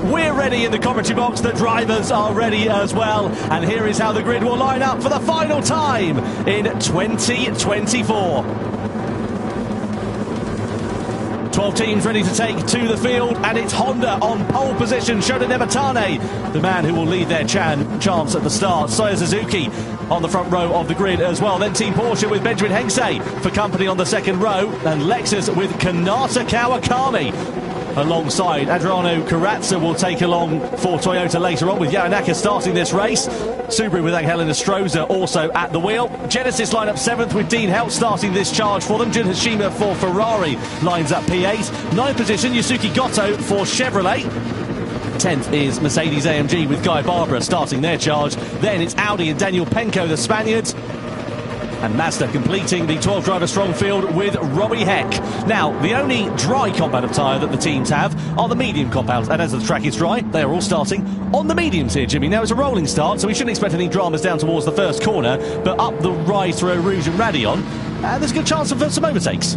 We're ready in the commentary box, the drivers are ready as well, and here is how the grid will line up for the final time in 2024. 12 teams ready to take to the field, and it's Honda on pole position. Shota Nematane, the man who will lead their chance at the start. Soya Suzuki on the front row of the grid as well. Then Team Porsche with Benjamin Hengse for company on the second row, and Lexus with Kanata Kawakami. Alongside Adriano Corazza will take along for Toyota later on, with Yamanaka starting this race. Subaru with Angel Nestroza also at the wheel. Genesis line up 7th with Dean Helt starting this charge for them. Jun Hashima for Ferrari lines up P8. 9th position Yusuke Goto for Chevrolet. 10th is Mercedes-AMG with Guy Barbara starting their charge. Then it's Audi and Daniel Penko, the Spaniards. And Mazda completing the 12-driver strong field with Robbie Heck. Now, the only dry compound of tyre that the teams have are the medium compounds. And as the track is dry, they are all starting on the mediums here, Jimmy. Now, it's a rolling start, so we shouldn't expect any dramas down towards the first corner. But up the rise through Eau Rouge and Raidillon, there's a good chance of some overtakes.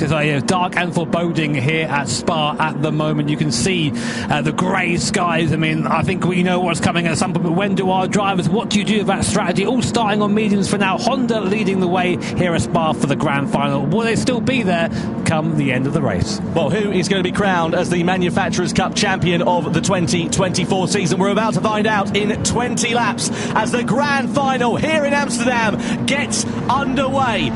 It's dark and foreboding here at Spa at the moment. You can see the grey skies. I mean, I think we know what's coming at some point, but when do our drivers, what do you do with that strategy? All starting on mediums for now. Honda leading the way here at Spa for the grand final. Will they still be there come the end of the race? Well, who is going to be crowned as the Manufacturers' Cup champion of the 2024 season? We're about to find out in 20 laps as the grand final here in Amsterdam gets underway.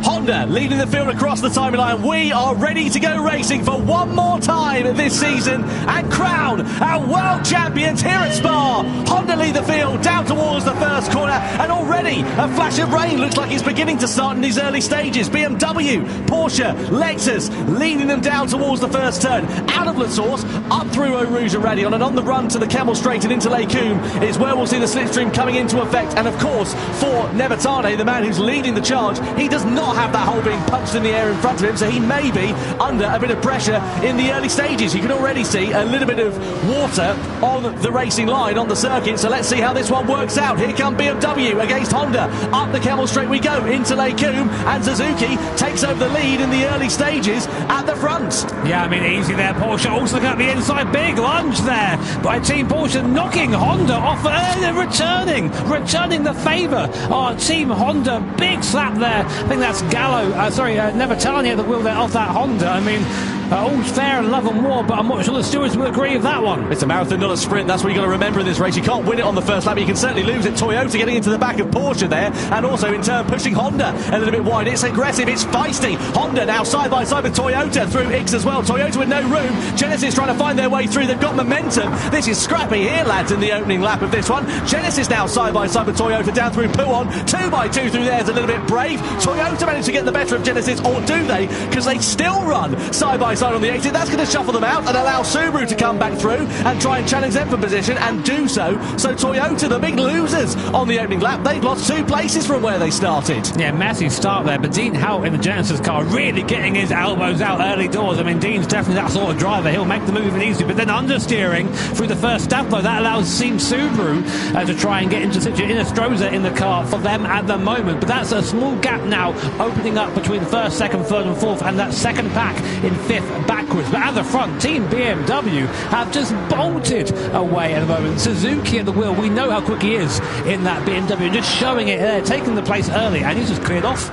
Honda leading the field across the timeline. We are ready to go racing for one more time this season and crown our world champions here at Spa. Honda lead the field down towards the first corner, and already a flash of rain looks like it's beginning to start in these early stages. BMW, Porsche, Lexus leading them down towards the first turn. Out of La Source, up through Eau Rouge and Raidillon, and on the run to the Kemmel Straight and into Les Combes is where we'll see the slipstream coming into effect. And of course, for Nematane, the man who's leading the charge, he does not have that hole being punched in the air in front of him, so he may be under a bit of pressure in the early stages. You can already see a little bit of water on the racing line on the circuit, so let's see how this one works out. Here come BMW against Honda. Up the Kemmel Straight we go into Les Combes, and Suzuki takes over the lead in the early stages at the front. Yeah, I mean, easy there. Porsche also looking at the inside. Big lunge there by Team Porsche, knocking Honda off early, returning the favour. Oh, Team Honda, big slap there. I think that's Nematane at the wheel there off that Honda. I mean, all's fair in love and war, but I'm not sure the stewards will agree with that one. It's a marathon, not a sprint. That's what you've got to remember in this race. You can't win it on the first lap, but you can certainly lose it. Toyota getting into the back of Porsche there, and also in turn pushing Honda a little bit wide. It's aggressive, it's feisty. Honda now side by side with Toyota through X as well. Toyota with no room. Genesis trying to find their way through. They've got momentum. This is scrappy here, lads, in the opening lap of this one. Genesis now side by side with Toyota down through Pouon. 2x2 through there is a little bit brave. Toyota managed to get the better of Genesis, or do they? Because they still run side by high side on the exit. That's going to shuffle them out and allow Subaru to come back through and try and challenge them for position, and do so. So Toyota, the big losers on the opening lap, they've lost 2 places from where they started. Yeah, messy start there, but Dean Hout in the Genesis car really getting his elbows out early doors. I mean, Dean's definitely that sort of driver. He'll make the move even easier, but then understeering through the first step, though, that allows Team Subaru to try and get into Inestrosa in the car for them at the moment. But that's a small gap now opening up between first, second, third and fourth, and that second pack in fifth backwards. But at the front, Team BMW have just bolted away at the moment. Suzuki at the wheel, we know how quick he is in that BMW, just showing it there, taking the place early, and he's just cleared off.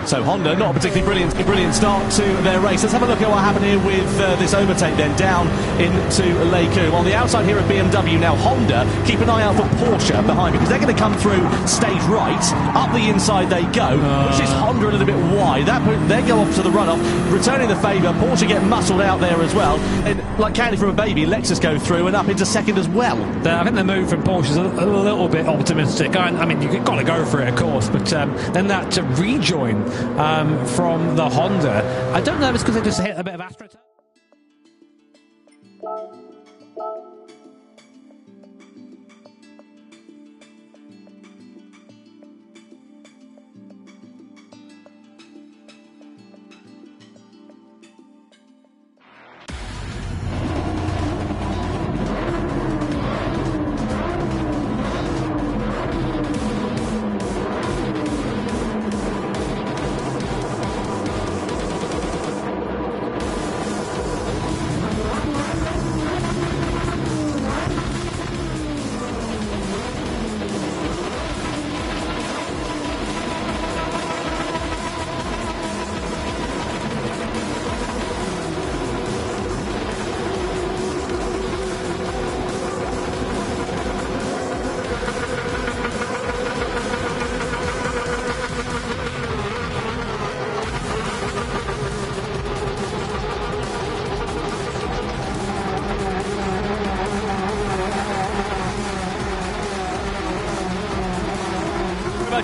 So Honda, not a particularly brilliant start to their race. Let's have a look at what happened here with this overtake then down into Leicu. On the outside here at BMW now, Honda, keep an eye out for Porsche behind, because they're going to come through stage right. Up the inside they go, which is Honda a little bit wide. They go off to the runoff, returning the favour. Porsche get muscled out there as well. And like candy from a baby, Lexus go through and up into second as well. I think the move from Porsche is a little bit optimistic. I mean, you've got to go for it, of course, but then that to rejoin from the Honda, I don't know if it's because they just hit a bit of AstroTurf.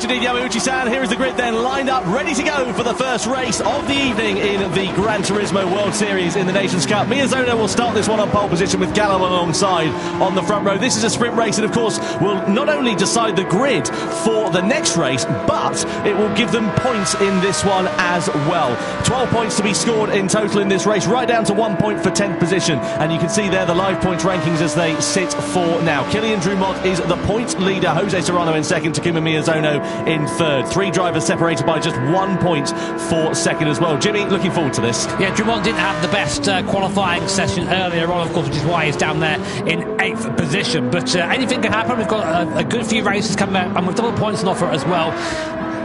Yamauchi-san, here is the grid then, lined up, ready to go for the first race of the evening in the Gran Turismo World Series in the Nations Cup. Miyazono will start this one on pole position with Gallo alongside on the front row. This is a sprint race and, of course, will not only decide the grid for the next race, but it will give them points in this one as well. 12 points to be scored in total in this race, right down to 1 point for 10th position. And you can see there the live points rankings as they sit for now. Kylian Drumont is the points leader, Jose Serrano in second, Takuma Miyazono in third. 3 drivers separated by just 1 point for second as well. Jimmy, looking forward to this. Yeah, Drumont didn't have the best qualifying session earlier on, of course, which is why he's down there in 8th position. But anything can happen. We've got a good few races coming out, and with double points on offer as well.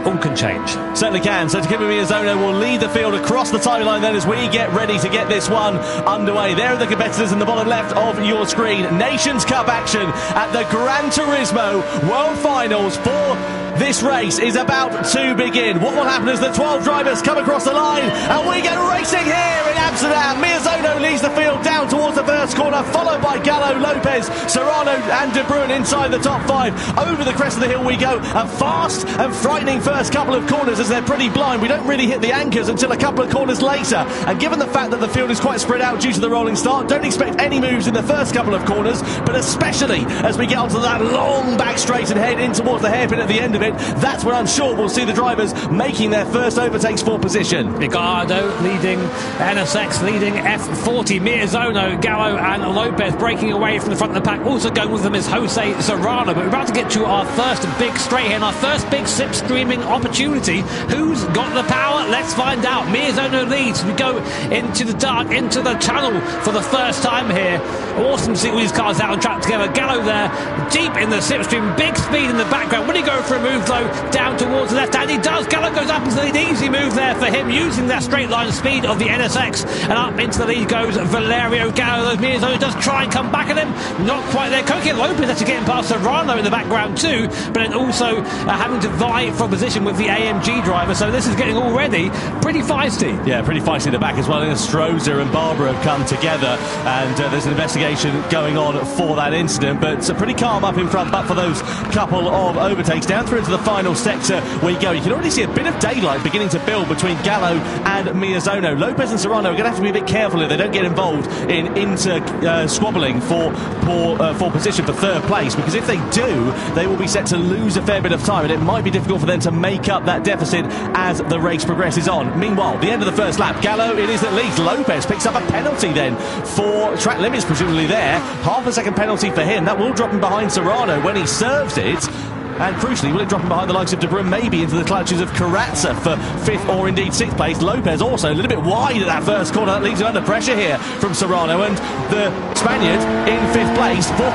All can change. Certainly can. So Takuma Miyazono will lead the field across the timeline then as we get ready to get this one underway. There are the competitors in the bottom left of your screen. Nations Cup action at the Gran Turismo World Finals for this race is about to begin. What will happen as the 12 drivers come across the line and we get racing here in Amsterdam? Miyazono leads the field down towards the first corner, followed by Gallo, Lopez, Serrano and De Bruyn inside the top 5. Over the crest of the hill we go. A fast and frightening first couple of corners as they're pretty blind. We don't really hit the anchors until a couple of corners later. And given the fact that the field is quite spread out due to the rolling start, don't expect any moves in the first couple of corners, but especially as we get onto that long back straight and head in towards the hairpin at the end of it, that's when I'm sure we'll see the drivers making their first overtakes for position. Ricardo leading NSX, leading F40, Miyazono, Gallo and Lopez breaking away from the front of the pack. Also going with them is Jose Serrano. But we're about to get to our first big straight here and our first big slipstreaming opportunity. Who's got the power? Let's find out. Miyazono leads. We go into the dark, into the tunnel for the first time here. Awesome to see all these cars out on track together. Gallo there, deep in the slipstream, big speed in the background. Will he go for a move though? Down towards the left, and he does. Gallo goes up into the lead. Easy move there for him, using that straight line speed of the NSX, and up into the lead goes Valerio Gallo. Miyazono does try and come back at him, not quite there. Coque Lopez actually getting past Serrano in the background too, but then also having to vie for position with the AMG driver, so this is getting already pretty feisty. Yeah, pretty feisty in the back as well. Stroza and Barbara have come together, and there's an investigation going on for that incident, but it's pretty calm up in front, but for those couple of overtakes. Down through into the final sector we go. You can already see a bit of daylight beginning to build between Gallo and Miyazono. Lopez and Serrano are going to have to be a bit careful if they don't get involved in squabbling for position for third place, because if they do, they will be set to lose a fair bit of time, and it might be difficult for them to make up that deficit as the race progresses on. Meanwhile, the end of the first lap, Gallo, it is at least. Lopez picks up a penalty then for track limits, presumably there. Half a second penalty for him. That will drop him behind Serrano when he serves it. And crucially, will it drop him behind the likes of De Bruyne, maybe into the clutches of Carrazza for 5th or indeed 6th place. Lopez also a little bit wide at that first corner. That leaves him under pressure here from Serrano, and the Spaniard in 4th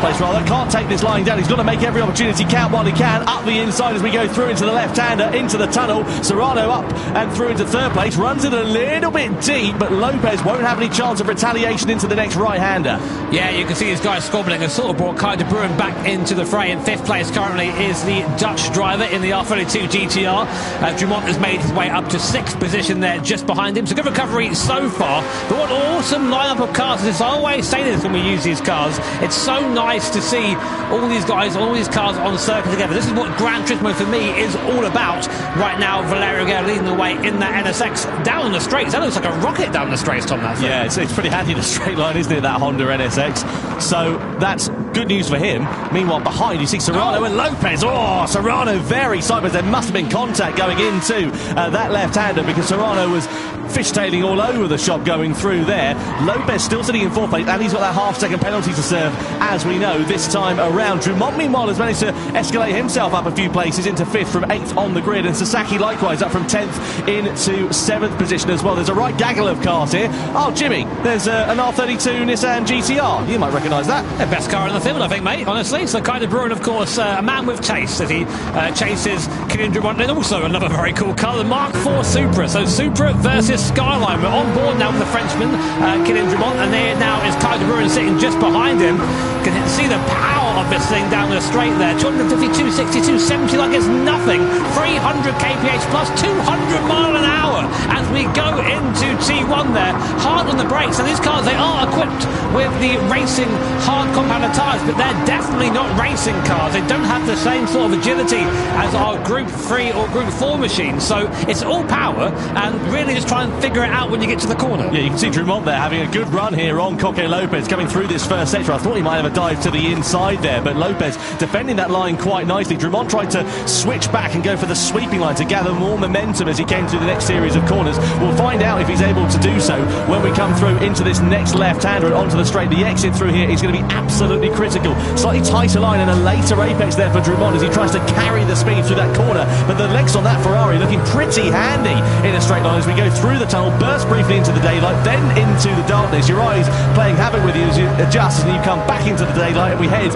place rather, can't take this lying down. He's got to make every opportunity count while he can. Up the inside as we go through into the left-hander, into the tunnel. Serrano up and through into 3rd place, runs it a little bit deep, but Lopez won't have any chance of retaliation into the next right-hander. Yeah, you can see these guys squabbling and sort of brought Kai De Bruyne back into the fray. In 5th place currently is the Dutch driver in the R32 GTR. Dumont has made his way up to 6th position there just behind him. So good recovery so far, but what awesome lineup of cars. As I always say this when we use these cars, it's so nice to see all these guys, all these cars on the circuit together. This is what Gran Turismo for me is all about right now. Valerio Gallo leading the way in that NSX down the straights. That looks like a rocket down the straights, Tom. That yeah, it's pretty handy in a straight line, isn't it, that Honda NSX? So that's good news for him. Meanwhile, behind you see Serrano and Lopez. Oh, Serrano very sideways. There must have been contact going into that left-hander, because Serrano was fishtailing all over the shop going through there. Lopez still sitting in 4th place, and he's got that half-second penalty to serve, as we know, this time around. Dumont, meanwhile, has managed to escalate himself up a few places into 5th from 8th on the grid, and Sasaki likewise up from 10th into 7th position as well. There's a right gaggle of cars here. Oh, Jimmy, there's an R32 Nissan GTR. You might recognise that. The best car in the field, I think, mate, honestly. So Kai De Bruyne, of course, a man with taste, as he chases Kylian Dumont, and also another very cool car, the Mark IV Supra. So Supra versus Skyline. We're on board now with the Frenchman, Kylian Dumont, and there now is Kai De Bruyne sitting just behind him. You can see the power of this thing down the straight there. 252, 62, 70 like it's nothing. 300 kph plus 200 mile an hour as we go into T1 there. Hard on the brakes, and these cars, they are equipped with the racing hard compounded tyres, but they're definitely not racing cars. They don't have the same sort of agility as our Group 3 or Group 4 machines, so it's all power, and really just try and figure it out when you get to the corner. Yeah, you can see Dumont there having a good run here on Coque Lopez coming through this first sector. I thought he might have a dive to the inside there, but Lopez defending that line quite nicely. Dumont tried to switch back and go for the sweeping line to gather more momentum as he came through the next series of corners. We'll find out if he's able to do so when we come through into this next left-hander and onto the straight. The exit through here is going to be absolutely critical. Slightly tighter line and a later apex there for Dumont as he tries to carry the speed through that corner, but the legs on that Ferrari looking pretty handy in a straight line as we go through the tunnel, burst briefly into the daylight, then into the darkness. Your eyes playing havoc with you as you adjust and you come back into the daylight, and we head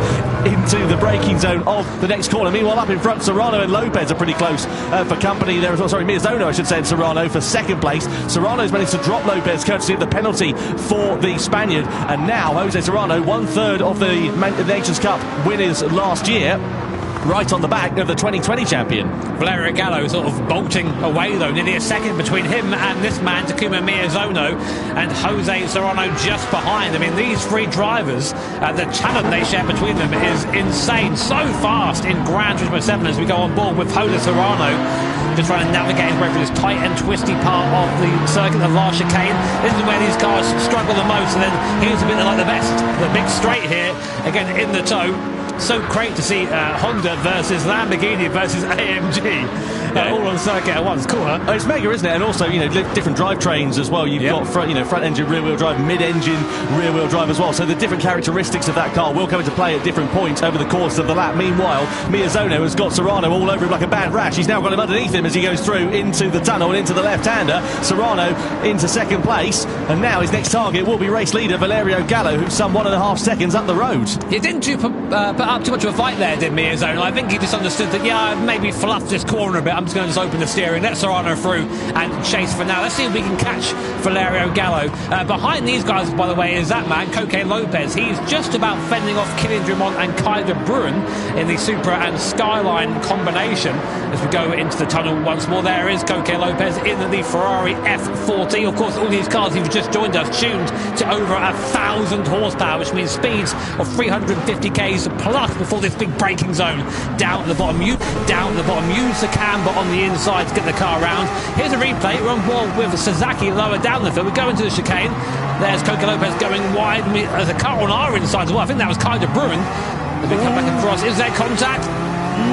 into the braking zone of the next corner. Meanwhile, up in front, Serrano and Lopez are pretty close for company there as well. Sorry, Miyazono, I should say, and Serrano for 2nd place. Serrano's managed to drop Lopez courtesy of the penalty for the Spaniard, and now Jose Serrano, 1/3 of the Nations Cup winners last year, right on the back of the 2020 champion. Valerio Gallo sort of bolting away though, nearly a second between him and this man, Takuma Miyazono, and Jose Serrano just behind. I mean, these 3 drivers, the talent they share between them is insane. So fast in Gran Turismo 7 as we go on board with Jose Serrano, just trying to navigate his way through this tight and twisty part of the circuit, the last chicane. This is where these cars struggle the most, and then here's a bit like the best. The big straight here, again in the toe. So great to see Honda versus Lamborghini versus AMG all on circuit at once. Cool, huh? Oh, it's mega, isn't it? And also, you know, different drivetrains as well. You've got front engine, rear wheel drive, mid engine, rear wheel drive as well. So the different characteristics of that car will come into play at different points over the course of the lap. Meanwhile, Miyazono has got Serrano all over him like a bad rash. He's now got him underneath him as he goes through into the tunnel and into the left-hander. Serrano into 2nd place, and now his next target will be race leader Valerio Gallo, who's some 1.5 seconds up the road. He didn't put up too much of a fight there, did Miyazono. I think he just understood that, yeah, maybe fluffed this corner a bit. I'm just going to open the steering, let Serrano through and chase for now. Let's see if we can catch Valerio Gallo. Behind these guys, by the way, is that man, Coque Lopez. He's just about fending off Kylian Drummond and Kai de Bruin in the Supra and Skyline combination. As we go into the tunnel once more, there is Coque Lopez in the Ferrari F40. Of course, all these cars you've just joined us tuned to over 1,000 horsepower, which means speeds of 350 k's plus before this big braking zone. Down at the bottom, use the camber on the inside to get the car around. Here's a replay. We're on board with Sasaki lower down the field. We go into the chicane. There's Coque Lopez going wide. There's a car on our inside as well. I think that was Kai de Bruin. As we come back across, is there contact?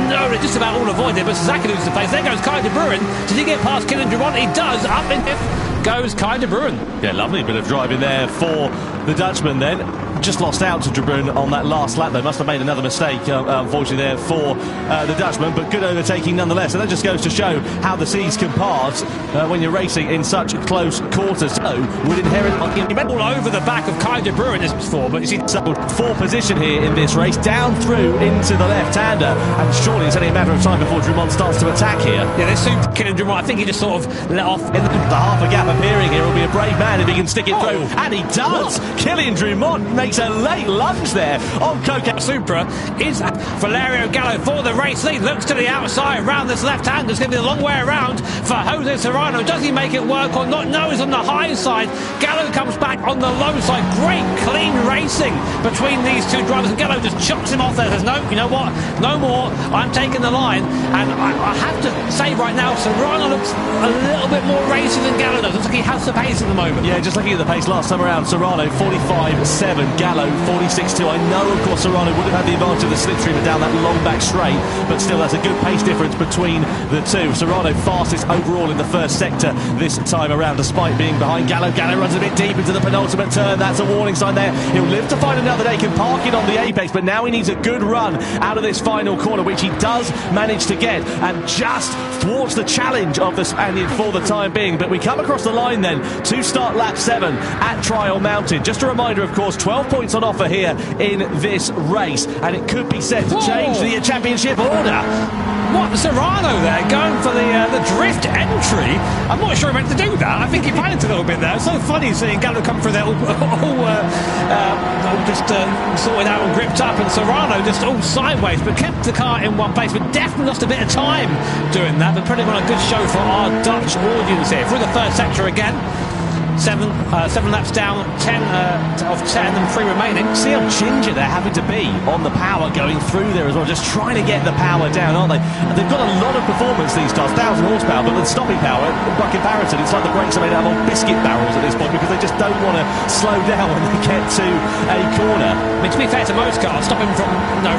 No, they're just about all avoided, but Sasaki loses the place. There goes Kai de Bruin. Does he get past Kylian Drummond? He does. Up in fifth goes Kai de Bruin. Yeah, lovely bit of driving there for the Dutchman then. Just lost out to De Bruin on that last lap. They must have made another mistake, unfortunately, there for the Dutchman, but good overtaking nonetheless. And that just goes to show how the seas can part when you're racing in such close quarters. So, would inherit all over the back of Kai de Bruin this before, but you see, full position here in this race, down through into the left-hander, and surely it's only a matter of time before Drummond starts to attack here. Yeah, this suit Kylian Drummond, I think he just sort of let off in the half a gap appearing here. Will be a brave man if he can stick it through, and he does. Kylian Drummond makes a late lunge there on Coque. Supra is Valerio Gallo for the race lead. Looks to the outside around this left hand. It's going to be a long way around for Jose Serrano. Does he make it work or not? No, he's on the high side. Gallo comes back on the low side. Great clean racing between these two drivers, and Gallo just chops him off there. Says, no, you know what? No more. I'm taking the line. And I have to say right now, Serrano looks a little bit more racy than Gallo does. Looks like he has the pace at the moment. Yeah, just looking at the pace last time around, Serrano 45.7, Gallo 46.2. I know, of course, Serrano would have had the advantage of the slipstream down that long back straight, but still, that's a good pace difference between the two. Serrano fastest overall in the first sector this time around, despite being behind Gallo. Gallo runs a bit deep into the penultimate turn. That's a warning sign there. He'll live to find another day. Can park it on the apex, but now he needs a good run out of this final corner, which he does manage to get, and just thwarts the challenge of the Spaniard for the time being. But we come across the line then to start lap 7 at Trial Mountain. Just a reminder, of course, 12 points on offer here in this race, and it could be set to change the championship order. What, Serrano there going for the drift entry? I'm not sure he meant to do that. I think he panicked a little bit there. It's so funny seeing Gallo come through there all just sorted out and gripped up, and Serrano just all sideways, but kept the car in one place, but definitely lost a bit of time doing that, but putting on a good show for our Dutch audience here. Through the first sector again. 7 laps down, 10 of 10 and 3 remaining. See how ginger they're having to be on the power going through there as well, just trying to get the power down, aren't they? They've got a lot of performance, these cars, 1,000 horsepower, but the stopping power, by comparison, it's like the brakes are made out of biscuit barrels at this point, because they just don't want to slow down when they get to a corner. I mean, to be fair to most cars, stopping from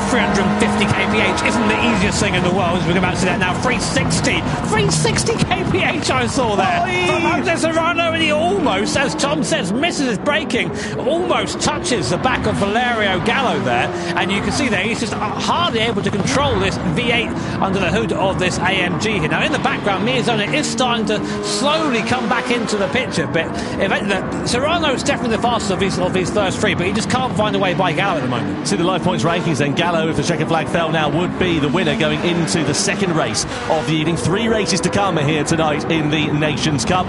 350 kph isn't the easiest thing in the world, as we're about to see that now. 360 kph I saw there from Jose Serrano, and he almost, as Tom says, misses his braking, almost touches the back of Valerio Gallo there, and you can see there he's just hardly able to control this V8 under the hood of this AMG here. Now in the background, Miyazona is starting to slowly come back into the picture, but Serrano's definitely the fastest of his first three, but he just can't find a way by Gallo at the moment. See the live points rankings then. Gallo, if the checkered flag fell now, would be the winner going into the second race of the evening. 3 races to come here tonight in the Nations Cup.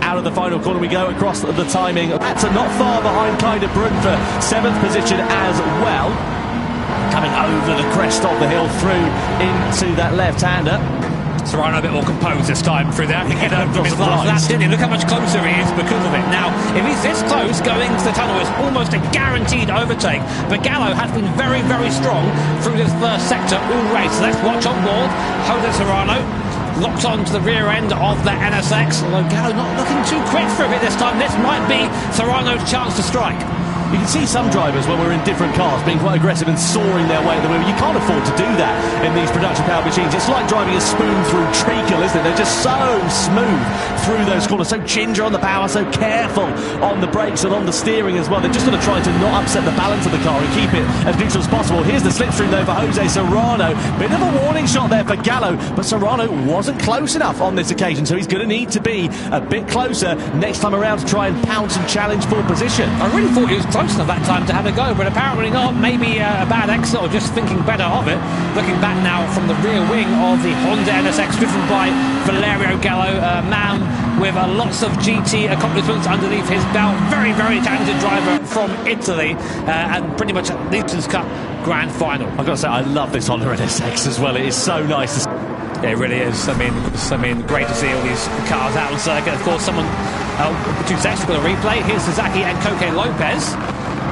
Out of the final corner we go across the timing. That's not far behind Kai de Bruin for 7th position as well. Coming over the crest of the hill through into that left-hander. Serrano a bit more composed this time through there. I think he learned from his last lap, didn't he? Look how much closer he is because of it. Now, if he's this close going to the tunnel, it's almost a guaranteed overtake. But Gallo has been very, very strong through this first sector all race. So let's watch on board. Jose Serrano locked onto the rear end of the NSX. Although Gallo not looking too quick for a bit this time. This might be Serrano's chance to strike. You can see some drivers, when we're in different cars, being quite aggressive and soaring their way at the wheel. You can't afford to do that in these production powered machines. It's like driving a spoon through treacle, isn't it? They're just so smooth through those corners, so ginger on the power, so careful on the brakes and on the steering as well. They're just going to try to not upset the balance of the car and keep it as neutral as possible. Here's the slipstream though for Jose Serrano. Bit of a warning shot there for Gallo, but Serrano wasn't close enough on this occasion, so he's going to need to be a bit closer next time around to try and pounce and challenge for position. I really thought he was close close enough that time to have a go, but apparently not. Maybe a bad exit or just thinking better of it. Looking back now from the rear wing of the Honda NSX driven by Valerio Gallo, a man with lots of GT accomplishments underneath his belt. Very, very talented driver from Italy, and pretty much a Nations Cup Grand Final. I've got to say, I love this Honda NSX as well. It is so nice. Yeah, it really is. I mean, great to see all these cars out on circuit. Of course, someone, two sets for the replay. Here's Sasaki and Koke Lopez.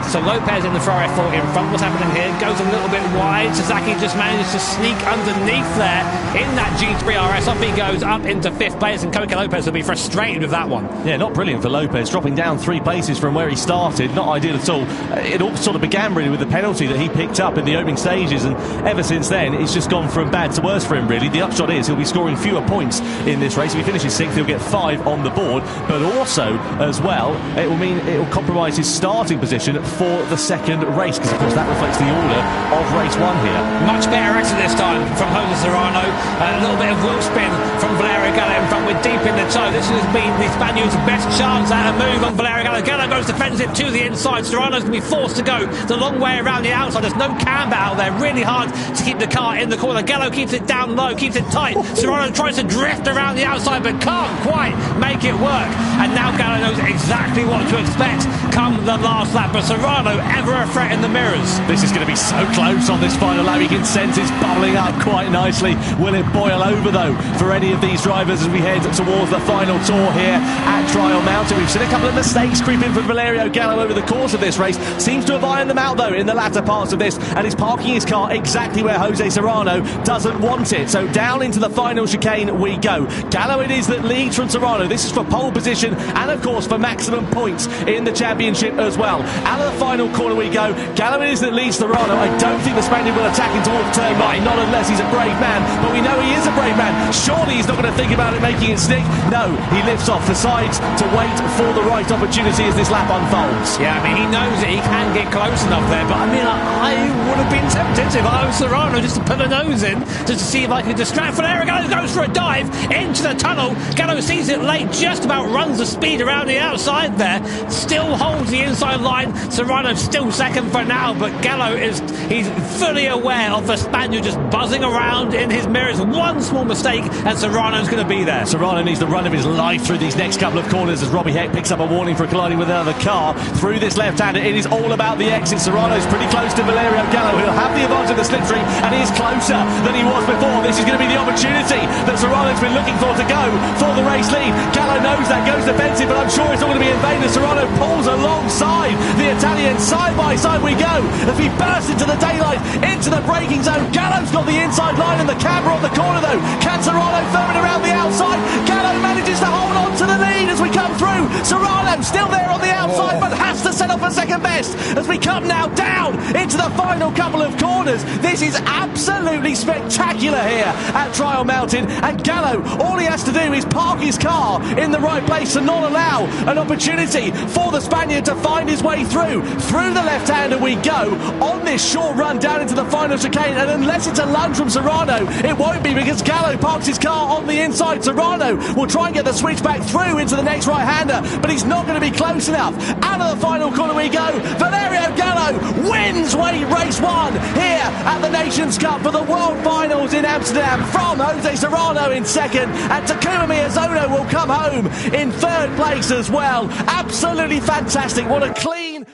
So Lopez in the Ferrari F4 in front. What's happening here? Goes a little bit wide. Sasaki just manages to sneak underneath there in that G3 RS. Off he goes up into 5th place, and Koke Lopez will be frustrated with that one. Yeah, not brilliant for Lopez, dropping down 3 places from where he started. Not ideal at all. It all sort of began really with the penalty that he picked up in the opening stages, and ever since then it's just gone from bad to worse for him really. The upshot is he'll be scoring fewer points in this race. If he finishes 6th, he'll get 5 on the board, but also as well it will mean it will compromise his starting position for the second race, because of course that reflects the order of race 1 here. Much better exit this time from Jose Serrano. A little bit of wheel spin from Valerio Gallo in front. We're deep in the toe. This has been the Spaniard's best chance at a move on Valerio Gallo. Gallo goes defensive to the inside. Serrano's going to be forced to go the long way around the outside. There's no camber out there. Really hard to keep the car in the corner. Gallo keeps it down low, keeps it tight. Serrano tries to drift around the outside but can't quite make it work. And now Gallo knows exactly what to expect come the last lap. But Serrano ever a threat in the mirrors. This is going to be so close on this final lap. You can sense it's bubbling up quite nicely. Will it boil over though for any of these drivers as we head towards the final tour here at Trial Mountain? We've seen a couple of mistakes creep in from Valerio Gallo over the course of this race. Seems to have ironed them out though in the latter parts of this, and is parking his car exactly where Jose Serrano doesn't want it. So down into the final chicane we go. Gallo it is that leads from Serrano. This is for pole position and of course for maximum points in the championship as well. Out of the final corner we go. Gallo it is that leads Serrano. I don't think the Spaniard will attack him towards turn 9, not unless he's a brave man, but we know he is a brave man. Surely he's not going to think about it making it stick. No, he lifts off, decides to wait for the right opportunity as this lap unfolds. Yeah, I mean, he knows that he can get close enough there, but I mean, I would have been tempted if I was Serrano just to put a nose in, just to see if I could distract. Valerio Gallo goes for a dive into the tunnel. Gallo sees it late, just about runs the speed around the outside there, still holds the inside line. Serrano still second for now, but Gallo he's fully aware of the Spaniard just buzzing around in his mirrors. One small mistake and Serrano's going to be there. Serrano needs the run of his life through these next couple of corners as Robbie Heck picks up a warning for colliding with another car through this left-hander. It is all about the exit. Serrano's pretty close to Valerio Gallo. He'll have the advantage of the slipstream, and he is closer than he was before. This is going to be the opportunity that Serrano's been looking for to go for the race lead. Gallo knows that, goes defensive, but I'm sure it's all going to be in vain as Serrano pulls alongside the Italian. Side by side we go as we burst into the daylight, into the braking zone. Gallo's got the inside line and the camber on the corner though. Can Serrano firm it around the outside? Gallo manages to hold on to the lead as we come through. Serrano still there on the outside, but has to settle for second best as we come now down into the final couple of corners. This is absolutely spectacular here at Trial Mountain, and Gallo, all he has to do is park his car in the right place to not allow an opportunity for the Spaniard to find his way through the left-hander we go on this short run down into the final chicane, and unless it's a lunge from Serrano, it won't be, because Gallo parks his car on the inside. Serrano will try and get the switch back through into the next right-hander, but he's not going to be close enough. Out of the final corner we go. Valerio Gallo wins race 1 here at the Nations Cup for the World Finals in Amsterdam from Jose Serrano in second, and Takuma Miyazono will come home in 3rd place as well. Absolutely fantastic. What a clean...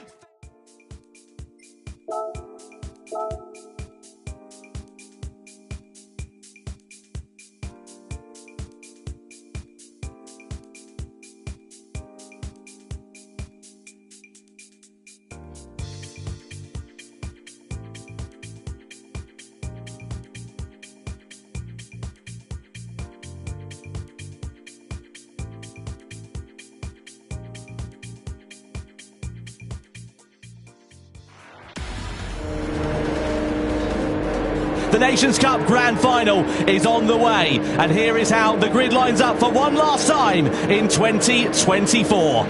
The Nations Cup Grand Final is on the way, and here is how the grid lines up for one last time in 2024.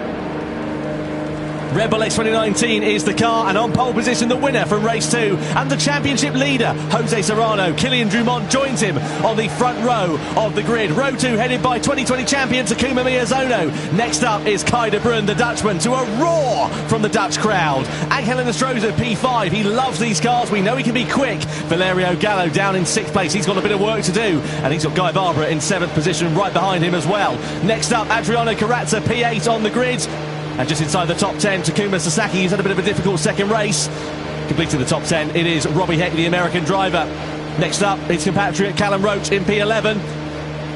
Red Bull X 2019 is the car, and on pole position the winner from race 2 and the championship leader Jose Serrano. Kylian Drumont joins him on the front row of the grid. Row 2 headed by 2020 champion Takuma Miyazono. Next up is Kai de Bruyne, the Dutchman, to a roar from the Dutch crowd. Angel Nostroza P5, he loves these cars, we know he can be quick. Valerio Gallo down in 6th place, he's got a bit of work to do, and he's got Guy Barbara in 7th position right behind him as well. Next up, Adriano Carazza P8 on the grid. And just inside the top 10, Takuma Sasaki, who's had a bit of a difficult second race. Completing the top 10, it is Robbie Heck, the American driver. Next up, his compatriot Callum Roach in P11.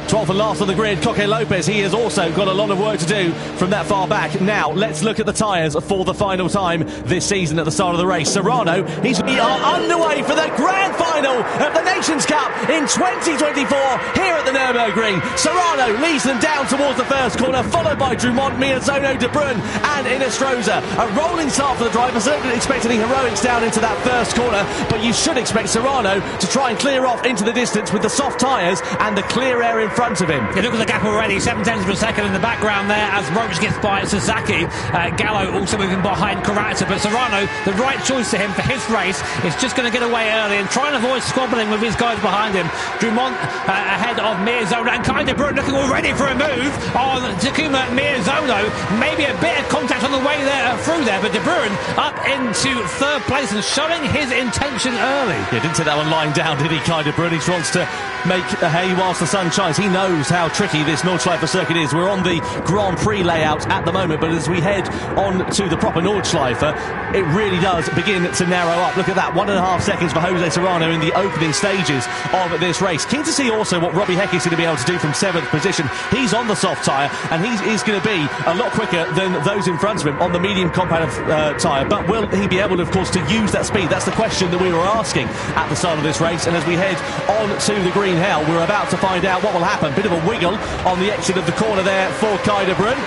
12th and last on the grid, Coque Lopez. He has also got a lot of work to do from that far back. Now, let's look at the tyres for the final time this season at the start of the race. Serrano, we are underway for the grand final of the Nations Cup in 2024 here at the Nürburgring. Serrano leads them down towards the first corner, followed by Drumont, Miyazono, De Bruyne and Nostroza. A rolling start for the drivers. I don't expect any heroics down into that first corner, but you should expect Serrano to try and clear off into the distance with the soft tyres and the clear air in front of him. You look at the gap already, 7 tenths per second in the background there as Roach gets by Sasaki. Gallo also moving behind Carazza, but Serrano, the right choice to him for his race, is just going to get away early and try and avoid squabbling with his guys behind him. Drumont ahead of Miyazono, and Kai de Bruyne looking already for a move on Takuma Miyazono. Maybe a bit of contact on the way there through there, but De Bruyne up into 3rd place and showing his intention early. Yeah, didn't take that one lying down, did he, Kai de Bruyne? He wants to make hay whilst the sun shines. He knows how tricky this Nordschleife circuit is. We're on the Grand Prix layout at the moment, but as we head on to the proper Nordschleife, it really does begin to narrow up. Look at that, 1.5 seconds for Jose Serrano in the opening stages of this race. Keen to see also what Robbie Heck is going to be able to do from 7th position. He's on the soft tyre, and he is going to be a lot quicker than those in front of him on the medium compound tyre. But will he be able, of course, to use that speed? That's the question that we were asking at the start of this race. And as we head on to the green hell, we're about to find out what will happen. Bit of a wiggle on the exit of the corner there for Kai de Bruyne.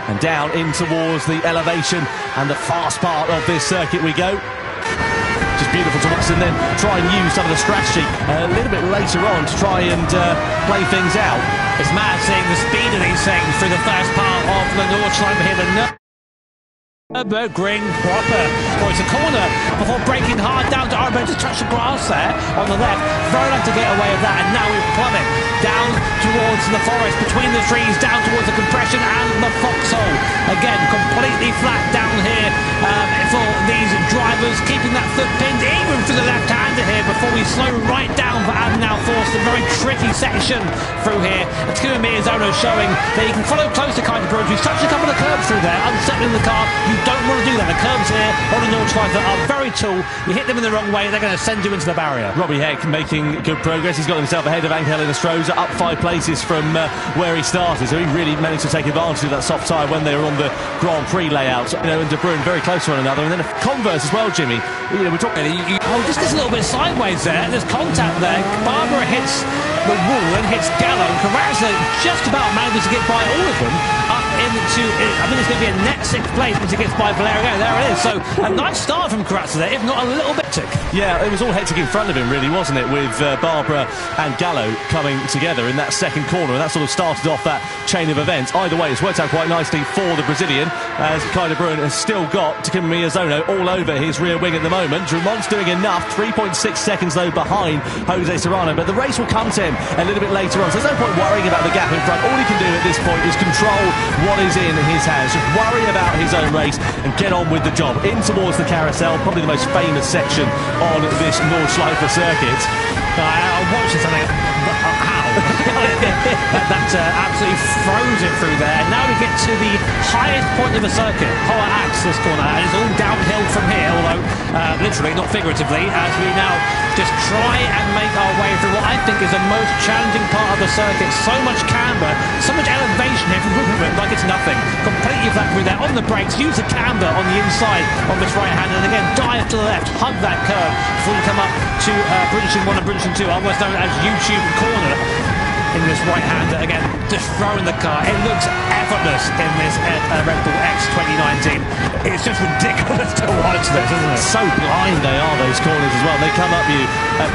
And down in towards the elevation and the fast part of this circuit we go. Just beautiful to watch, and then try and use some of the strategy a little bit later on to try and play things out. It's mad seeing the speed of these things through the first part of the Nordschleife here. The Nürburgring proper. Well, it's a corner before breaking hard down to Arben. Just touch the grass there on the left. Very enough to get away with that, and now we plummet down towards the forest, between the trees, down towards the compression and the foxhole. Again, completely flat down here for these drivers, keeping that foot pinned even for the left-hander here before we slow right down for Adam now forced a very tricky section through here. And Takuma Miyazono showing that he can follow close to Kai de Bruyne. He's touched a couple of curbs through there, unsettling the car. You don't want to do that. The curbs here on the Nordschleife are very tall. You hit them in the wrong way, they're going to send you into the barrier. Robbie Heck making good progress. He's got himself ahead of Angel Nostroza, up 5 places from where he started. So he really managed to take advantage of that soft tyre when they were on the Grand Prix layout. You know, and De Bruyne very close to one another. And then a converse as well, Jimmy. You know, we're talking. Oh, just gets a little bit sideways there. There's contact there. Barbara hits the wall and hits Gallo. Carazza just about manages to get by all of them up into, I mean, it's going to be a net 6th place once he gets by Valerio. There it is. So a nice start from Carazza there, if not a little bit hectic. Yeah, it was all hectic in front of him, really, wasn't it? With Barbara and Gallo coming together in that second corner, and that sort of started off that chain of events. Either way, it's worked out quite nicely for the Brazilian, as Kai de Bruyne has still got Takuma Miyazono all over his rear wing at the moment. Drumont's doing enough, 3.6 seconds though behind Jose Serrano, but the race will come to him a little bit later on, so there's no point worrying about the gap in front. All he can do at this point is control what is in his hands, just worry about his own race and get on with the job. In towards the carousel, probably the most famous section on this Nordschleife circuit. I'm watching something. How? That's absolutely frozen through there. Now we get to the highest point of the circuit, Hoa Axe, this corner, and it's all downhill from here, although literally, not figuratively, as we now just try and make our way through what I think is the most challenging part of the circuit. So much camber, so much elevation here from movement, like it's nothing. Completely flat through there. On the brakes, use the camber on the inside on this right hand, and again, dive to the left, hug that curve before you come up to Bridgeton 1 and Bridgeton 2, otherwise known as YouTube Corner. in this right-hander. Again, just throwing the car. It looks effortless in this Red Bull X 2019. It's just ridiculous to watch this, isn't it? So blind they are, those corners as well. They come up you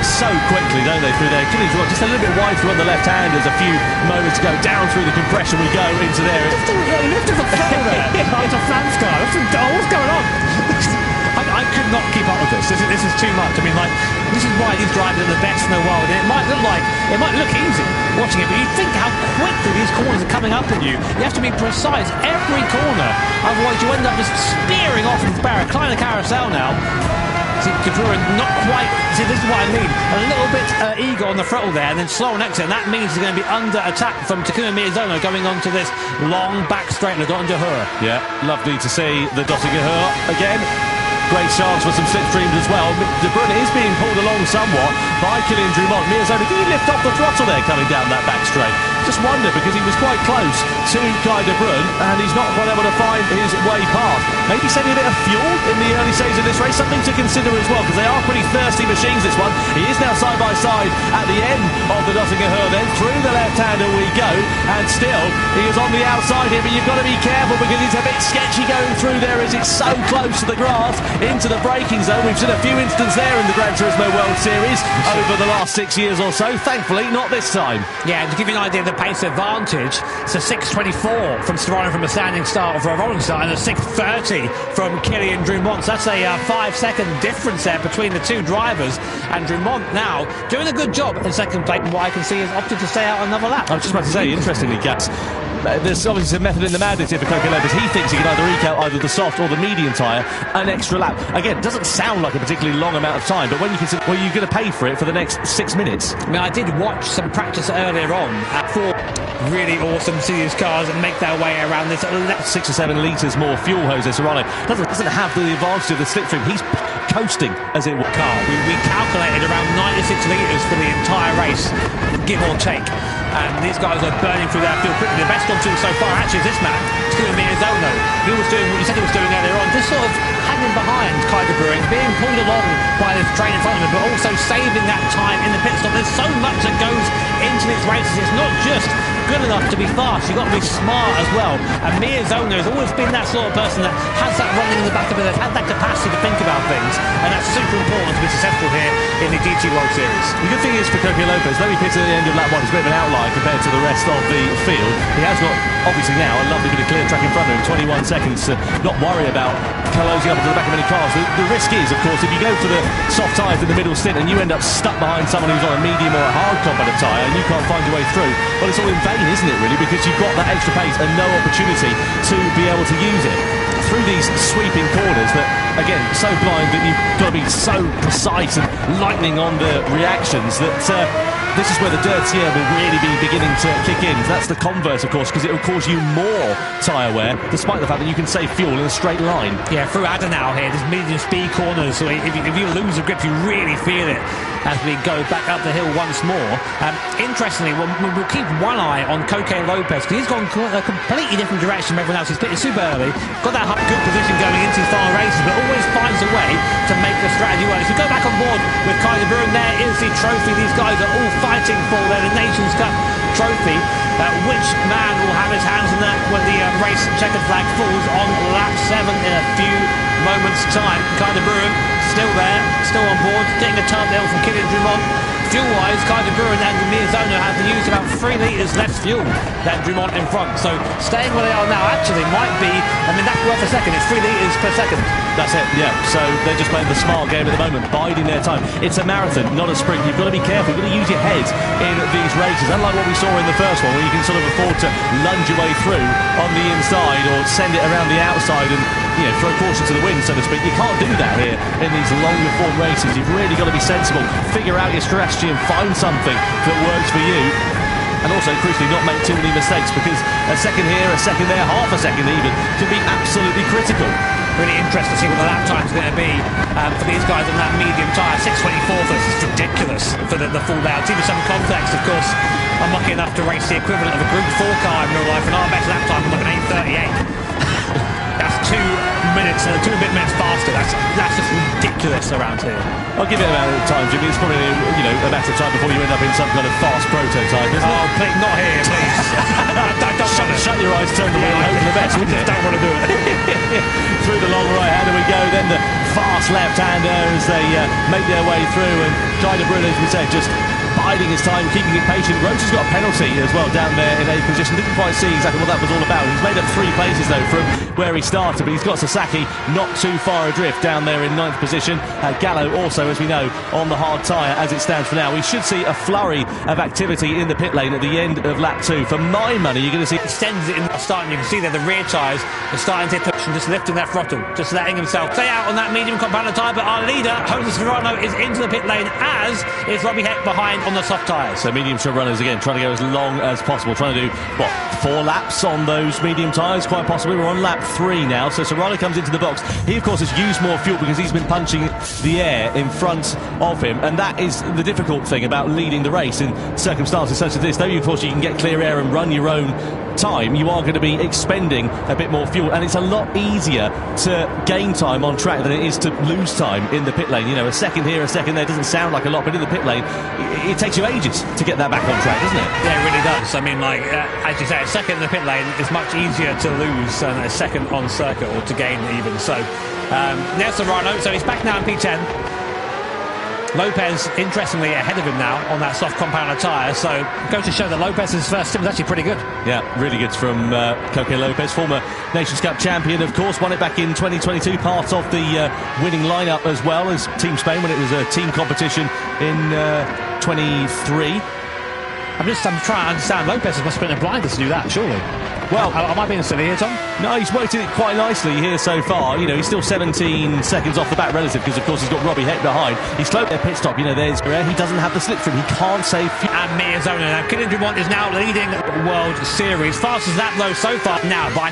so quickly, don't they, through there. Just a little bit wide through on the left-handers. A few moments to go. Down through the compression we go into there. Just a lift of the throttle there. It's a Franz car. What's going on? I could not keep up with this. This is too much. I mean, like, this is why these drivers are the best in the world. And it might look easy watching it, but you think how quickly these corners are coming up on you. You have to be precise every corner, otherwise you end up just spearing off this barrier. Climbing the carousel now. See, Kajura not quite. See, this is what I mean. A little bit eager on the throttle there, and then slow on exit. And that means he's going to be under attack from Takuma Miyazono going on to this long back straight. Le Dottinger Her. Yeah, lovely to see the Dottinger Her again. Great chance for some slipstreams as well. De Bruyne is being pulled along somewhat by Kylian Drumont. Miyazono, did he lift off the throttle there coming down that back straight? Just wonder, because he was quite close to Kai De Bruyne and he's not quite able to find his way past. Maybe saving a bit of fuel in the early stages of this race, something to consider as well, because they are pretty thirsty machines, this one. He is now side by side at the end of the Dottinger Her, then through the left-hander we go, and still he is on the outside here, but you've got to be careful because it's a bit sketchy going through there as it's so close to the grass into the braking zone. We've seen a few instances there in the Gran Turismo World Series over the last 6 years or so. Thankfully, not this time. Yeah, to give you an idea of the pace advantage, it's a 6.24 from Stroll from a standing start for a rolling start, and a 6.30 from Kylian Drumont. So that's a 5-second difference there between the two drivers, and Drumont now doing a good job in second place. And what I can see is opted to stay out another lap. I was just about to say, interestingly, Gats, there's obviously a method in the madness here for Coco Lopez. He thinks he can either eke out either the soft or the medium tyre an extra lap. Again, it doesn't sound like a particularly long amount of time, but when you consider, well, you're going to pay for it for the next 6 minutes. I mean, I did watch some practice earlier on at 4. Really awesome to see these cars make their way around this 6 or 7 litres more fuel. Jose Serrano doesn't have the advantage of the slipstream. He's coasting, as it were. Car. We calculated around 96 litres for the entire race, give or take. And these guys are burning through their fuel quickly. The best on two so far actually is this man, Takuma Miyazono. He was doing what you said he was doing earlier on, just sort of hanging behind Kai De Bruyne, being pulled along by this train in front of him, but also saving that time in the pit stop. There's so much that goes into these races. It's not just good enough to be fast, you've got to be smart as well. And Miyazono has always been that sort of person that has that running in the back of his head, has that capacity to think about things, and that's super important to be successful here in the GT World Series. The good thing is for Coco Lopez, though he pitted at the end of lap 1, it's a bit of an outlier compared to the rest of the field. He has got, obviously now, a lovely bit of clear track in front of him, 21 seconds to not worry about closing up into the back of any cars. The risk is, of course, if you go for the soft tyres in the middle stint and you end up stuck behind someone who's on a medium or a hard combat tyre and you can't find your way through, well, it's all in vain, isn't it, really? Because you've got that extra pace and no opportunity to be able to use it through these sweeping corners that, again, so blind that you've got to be so precise and lightning on the reactions that this is where the dirty air will really be beginning to kick in. That's the converse, of course, because it will cause you more tyre wear, despite the fact that you can save fuel in a straight line. Yeah, through Adenau here, there's medium speed corners, so if you lose the grip, you really feel it as we go back up the hill once more. Interestingly, we'll keep one eye on Coco Lopez, because he's gone a completely different direction from everyone else. He's pitted super early, got that good position going into his final races, but always finds a way to make the strategy work. If we go back on board with Kai De Bruyne, there is the trophy. These guys are all fighting for the Nations Cup trophy. Which man will have his hands on that when the race checkered flag falls on lap 7 in a few moments' time? Kai De Bruyne still there, still on board, getting a tub there from Kylian Drumont. Fuel-wise, Kai De Bruyne and Miyazono have used about 3 litres less fuel than Drumont in front. So staying where they are now actually might be, I mean, that's worth a second. It's 3 litres per second. That's it, yeah. So they're just playing the smart game at the moment, biding their time. It's a marathon, not a sprint. You've got to be careful. You've got to use your head in these races. Unlike what we saw in the first one, where you can sort of afford to lunge your way through on the inside or send it around the outside and, you know, throw caution to the wind, so to speak. You can't do that here in these longer form races. You've really got to be sensible, figure out your strategy and find something that works for you. And also, crucially, not make too many mistakes, because a second here, a second there, half a second even, can be absolutely critical. Really interested to see what the lap time is going to be for these guys on that medium tyre. 6.24 for this is ridiculous for the full layout. To give you some context, of course, I'm lucky enough to race the equivalent of a Group 4 car in real life, and our best lap time is like an 8.38. That's 2 minutes and 2 minutes faster. That's just ridiculous. ridiculous around here. I'll give it about time, Jimmy. It's probably a matter of time before you end up in some kind of fast prototype, isn't it? Oh, please, not here, please. don't shut your eyes, turn the wheel, and hope for the best, wouldn't it? Don't want to do it. Through the long right-hander we go, then the fast left-hander as they make their way through, and Guy de Bruyne, as we said, just biding his time, keeping it patient. Roach has got a penalty as well down there in a position. Didn't quite see exactly what that was all about. He's made up 3 places though from where he started, but he's got Sasaki not too far adrift down there in 9th position. Gallo also, as we know, on the hard tyre as it stands for now. We should see a flurry of activity in the pit lane at the end of lap 2. For my money, you're going to see extends it in the starting. You can see there the rear tyres are starting to hit and just lifting that throttle, just letting himself stay out on that medium compound tyre. But our leader, Jose Serrano, is into the pit lane, as is Robbie Heck behind on the soft tyres. So medium shot runners again trying to go as long as possible, trying to do 4 laps on those medium tyres, quite possibly. We're on lap 3 now, so Serrano comes into the box. He of course has used more fuel because he's been punching the air in front of him, and that is the difficult thing about leading the race in circumstances such as this. Though you of course you can get clear air and run your own time, you are going to be expending a bit more fuel, and it's a lot easier to gain time on track than it is to lose time in the pit lane. A second here, a second there doesn't sound like a lot, but in the pit lane it takes you ages to get that back on track, doesn't it? Yeah, it really does. I mean, as you say, a second in the pit lane is much easier to lose than a second on circuit, or to gain even. So there's Serrano, so he's back now in P10. Lopez, interestingly, ahead of him now on that soft compounder tyre, so it goes to show that Lopez's first stint was actually pretty good. Yeah, really good from Coque Lopez, former Nations Cup champion, of course, won it back in 2022, part of the winning lineup as well as Team Spain when it was a team competition in 23. I'm trying to understand. Lopez must have been a blinder to do that, surely. Well, am I being silly here, Tom? No, he's worked it quite nicely here so far. He's still 17 seconds off the back relative because, of course, he's got Robbie Heck behind. He's slowed their pit stop. There's where he doesn't have the slip from. He can't save. And Miyazono. Now, Kylian Dumont is now leading the World Series. Fastest lap though so far now by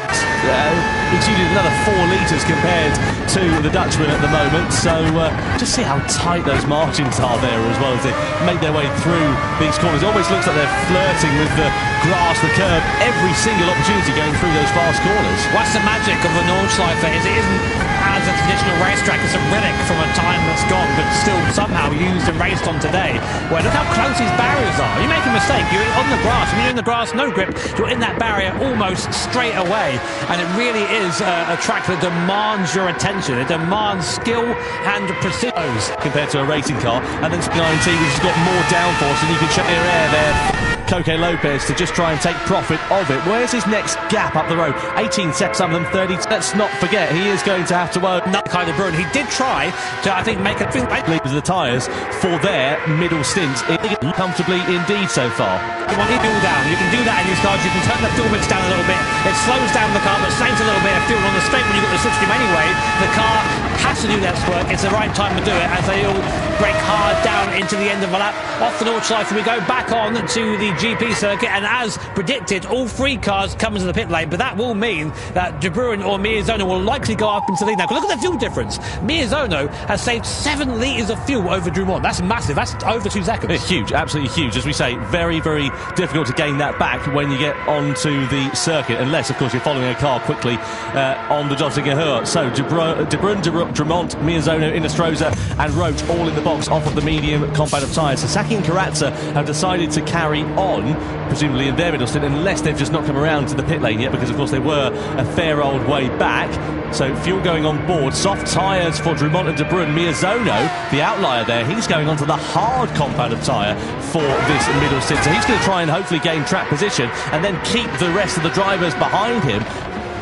exceeded another 4 litres compared to the Dutchman at the moment. So just see how tight those margins are there as well as they make their way through these corners. It almost looks like they're flirting with the grass, the curb, every single opportunity going through those fast corners. What's the magic of the Nordschleife is it isn't as a traditional racetrack. It's a relic from a time that's gone, but still somehow used and raced on today. Where look how close these barriers are. You make a mistake, you're on the grass. When you're in the grass, no grip, you're in that barrier almost straight away. And it really is a track that demands your attention. It demands skill and precision. Compared to a racing car. And then 19, which has got more downforce, and you can check your air there. Coque Lopez to just try and take profit of it. Where's his next gap up the road? 18 seconds, some of them 30. Let's not forget, he is going to have to work. Guy de Bruyne, he did try to, I think, make a thing. The tyres for their middle stint comfortably indeed so far. You want your fuel down. You can do that in these cars. You can turn the fuel mix down a little bit. It slows down the car, but saves a little bit of fuel on the straight when you've got the slipstream anyway. The car has to do that work. It's the right time to do it as they all brake hard down into the end of the lap. Off the Nordschleife, we go back on to the GP circuit, and as predicted, all 3 cars come into the pit lane, but that will mean that De Bruyne or Miyazono will likely go up into the lead now. Look at the fuel difference. Miyazono has saved 7 litres of fuel over Dumont. That's massive. That's over 2 seconds. It's huge, absolutely huge. As we say, very, very difficult to gain that back when you get onto the circuit, unless, of course, you're following a car quickly on the Dottinger. So De Bruyne, Dumont, Miyazono, Inestrosa and Roach all in the box off of the medium compound of tyres. Sasaki and Karatza have decided to carry on, presumably in their middle stint, unless they've just not come around to the pit lane yet, because, of course, they were a fair old way back. So fuel going on board, soft tyres for Dumont and De Bruyne. Miyazono, the outlier there, he's going onto the hard compound of tyre for this middle stint. So he's going to try and hopefully gain track position and then keep the rest of the drivers behind him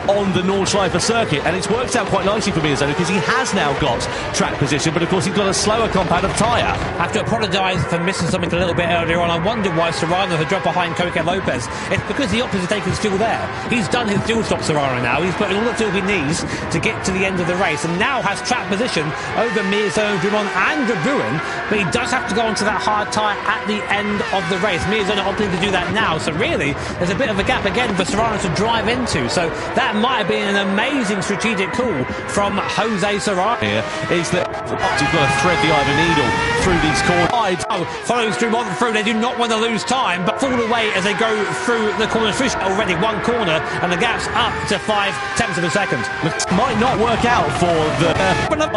on the Nordschleife circuit, and it's worked out quite nicely for Miyazono because he has now got track position, but of course he's got a slower compound of tyre. I have to apologise for missing something a little bit earlier on. I wondered why Serrano had dropped behind Coque Lopez. It's because the opposite taken his fuel there. He's done his fuel stop, Serrano, now. He's putting all the fuel he needs to get to the end of the race, and now has track position over Miyazono, Dumont and De Bruyne, but he does have to go onto that hard tyre at the end of the race. Miyazono opting to do that now, so really there's a bit of a gap again for Serrano to drive into, so that that might have been an amazing strategic call from Jose Serrano. Here is that you've got to thread the eye of a needle through these corners. Follows Dumont through. They do not want to lose time, but fall away as they go through the corners. Already one corner, and the gap's up to 5/10 of a second. Might not work out for the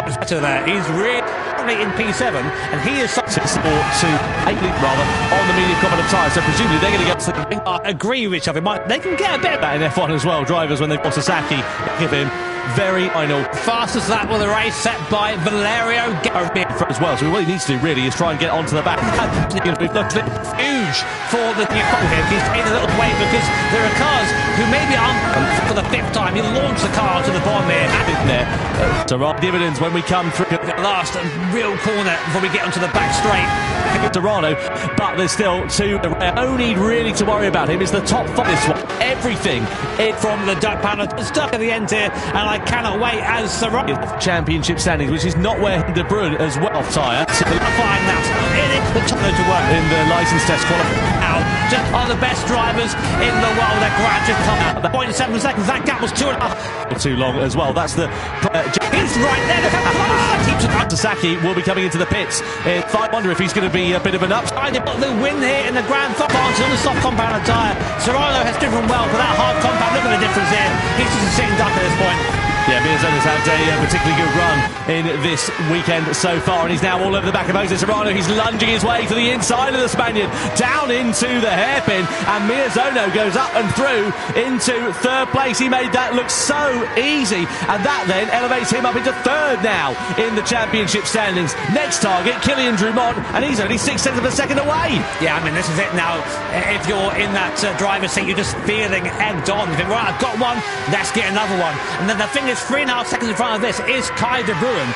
better there. He's really in P7, and he is such to 8 rather on the medium competent tyre. So presumably they're going to get agree with each other. They can get a bit of that in F1 as well. Drivers when they've got Sasaki give him very final fastest lap of the race set by Valerio as well. So what he needs to do really is try and get onto the back. Huge for the new here. He's in a little way because there are cars who maybe aren't for the 5th time. He launched the car to the bottom here. To rob dividends when we come through the last real corner before we get onto the back straight. Serrano, but there's still two. Only really to worry about him is the top 5. This one, everything from the duck panel stuck at the end here, and I cannot wait as Serrano championship standings, which is not where De Bruyne as well tyre. So fine now, the top to work in the license test qualification. Now, just are the best drivers in the world. They're glad to come out. 0.7 seconds. That gap was 2.5. Too long as well. That's the. He's right there. Look how close. Sasaki will be coming into the pits. I wonder if he's going to be a bit of an upside. They've got the win here in the Grand Final on the soft compound tyre. Serrano has driven well for that hard compound. Look at the difference here. He's just a sitting duck at this point. Yeah, Mirzona's had a particularly good run in this weekend so far, and he's now all over the back of Jose Serrano. He's lunging his way to the inside of the Spaniard, down into the hairpin, and Mirzona goes up and through into 3rd place. He made that look so easy, and that then elevates him up into 3rd now in the championship standings. Next target, Kylian Dumont, and he's only 6/10 of a second away. Yeah, I mean, this is it now. If you're in that driver's seat, you're just feeling egged on. You think, right, I've got one, let's get another one. And then the thing is, 3.5 seconds in front of this is Kai De Bruyne.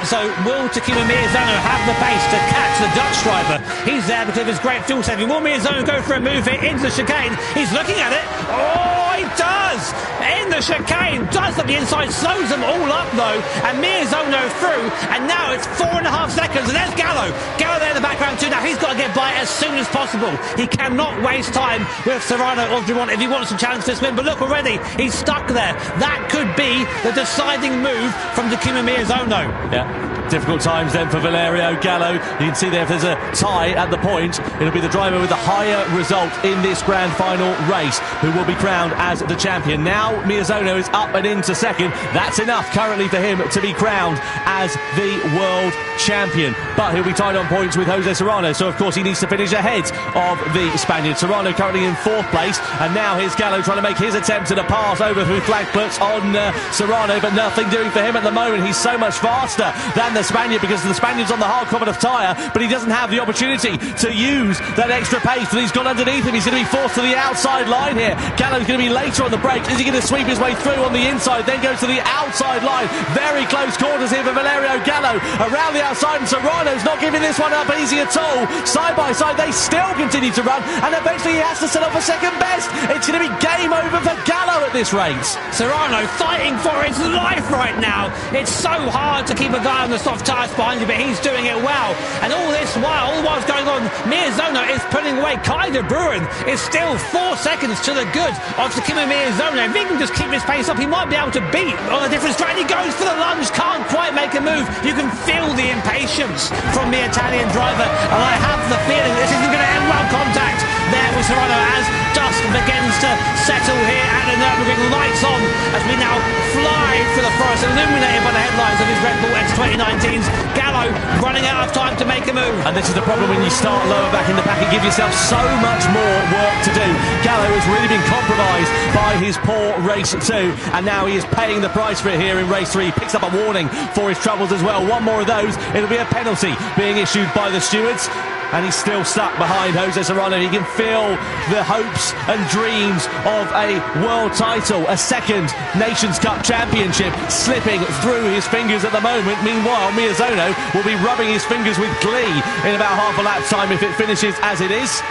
So will Takuma Mirzona have the pace to catch the Dutch driver? He's there because of his great fuel saving. Will Mirzona go for a move here into the chicane? He's looking at it. Oh, he does! In the chicane, does at the inside, slows them all up though, and Mirzona through, and now it's 4.5 seconds, and there's Gallo. Gallo there in the background too. Now he's got to get by as soon as possible. He cannot waste time with Serrano or Dumont if he wants to challenge this win. But look already, he's stuck there. That could be the deciding move from Takuma Mirzona. Yeah. Difficult times then for Valerio Gallo. You can see there if there's a tie at the point, it'll be the driver with the higher result in this grand final race who will be crowned as the champion. Now Mirzona is up and into 2nd. That's enough currently for him to be crowned as the world champion. But he'll be tied on points with Jose Serrano, so of course he needs to finish ahead of the Spaniard. Serrano currently in 4th place, and now here's Gallo trying to make his attempt at a pass over through flag puts on Serrano, but nothing doing for him at the moment. He's so much faster than the Spaniard because the Spaniard's on the hard competent tyre, but he doesn't have the opportunity to use that extra pace, and he's gone underneath him. He's going to be forced to the outside line here. Gallo's going to be later on the brakes. Is he going to sweep his way through on the inside, then goes to the outside line? Very close quarters here for Valerio Gallo. Around the outside, and Serrano's not giving this one up easy at all. Side by side, they still continue to run, and eventually he has to settle for 2nd best. It's going to be game over for Gallo at this rate. Serrano fighting for his life right now. It's so hard to keep a guy on the soft tyres behind you, but he's doing it well. And all this while, all the while going on, Mirzona is pulling away. Kai De Bruyne is still 4 seconds to the good of Takuma Mirzona. If he can just keep his pace up, he might be able to beat on a different straight. He goes for the lunge, can't quite make a move. You can feel the impatience from the Italian driver, and I have the feeling this isn't going to end well. Contact there with Serrano as dust begins to settle here at the Nürburgring. Lights on as we now fly through the forest, illuminated by the headlines of his Red Bull X 2019s. Gallo running out of time to make a move. And this is the problem when you start lower back in the pack and give yourself so much more work to do. Gallo has really been compromised by his poor race 2, and now he is paying the price for it here in race 3. He picks up a warning for his troubles as well. One more of those, it'll be a penalty being issued by the stewards. And he's still stuck behind Jose Serrano. He can feel the hopes and dreams of a world title, a 2nd Nations Cup championship slipping through his fingers at the moment. Meanwhile, Mirzona will be rubbing his fingers with glee in about half a lap time if it finishes as it is.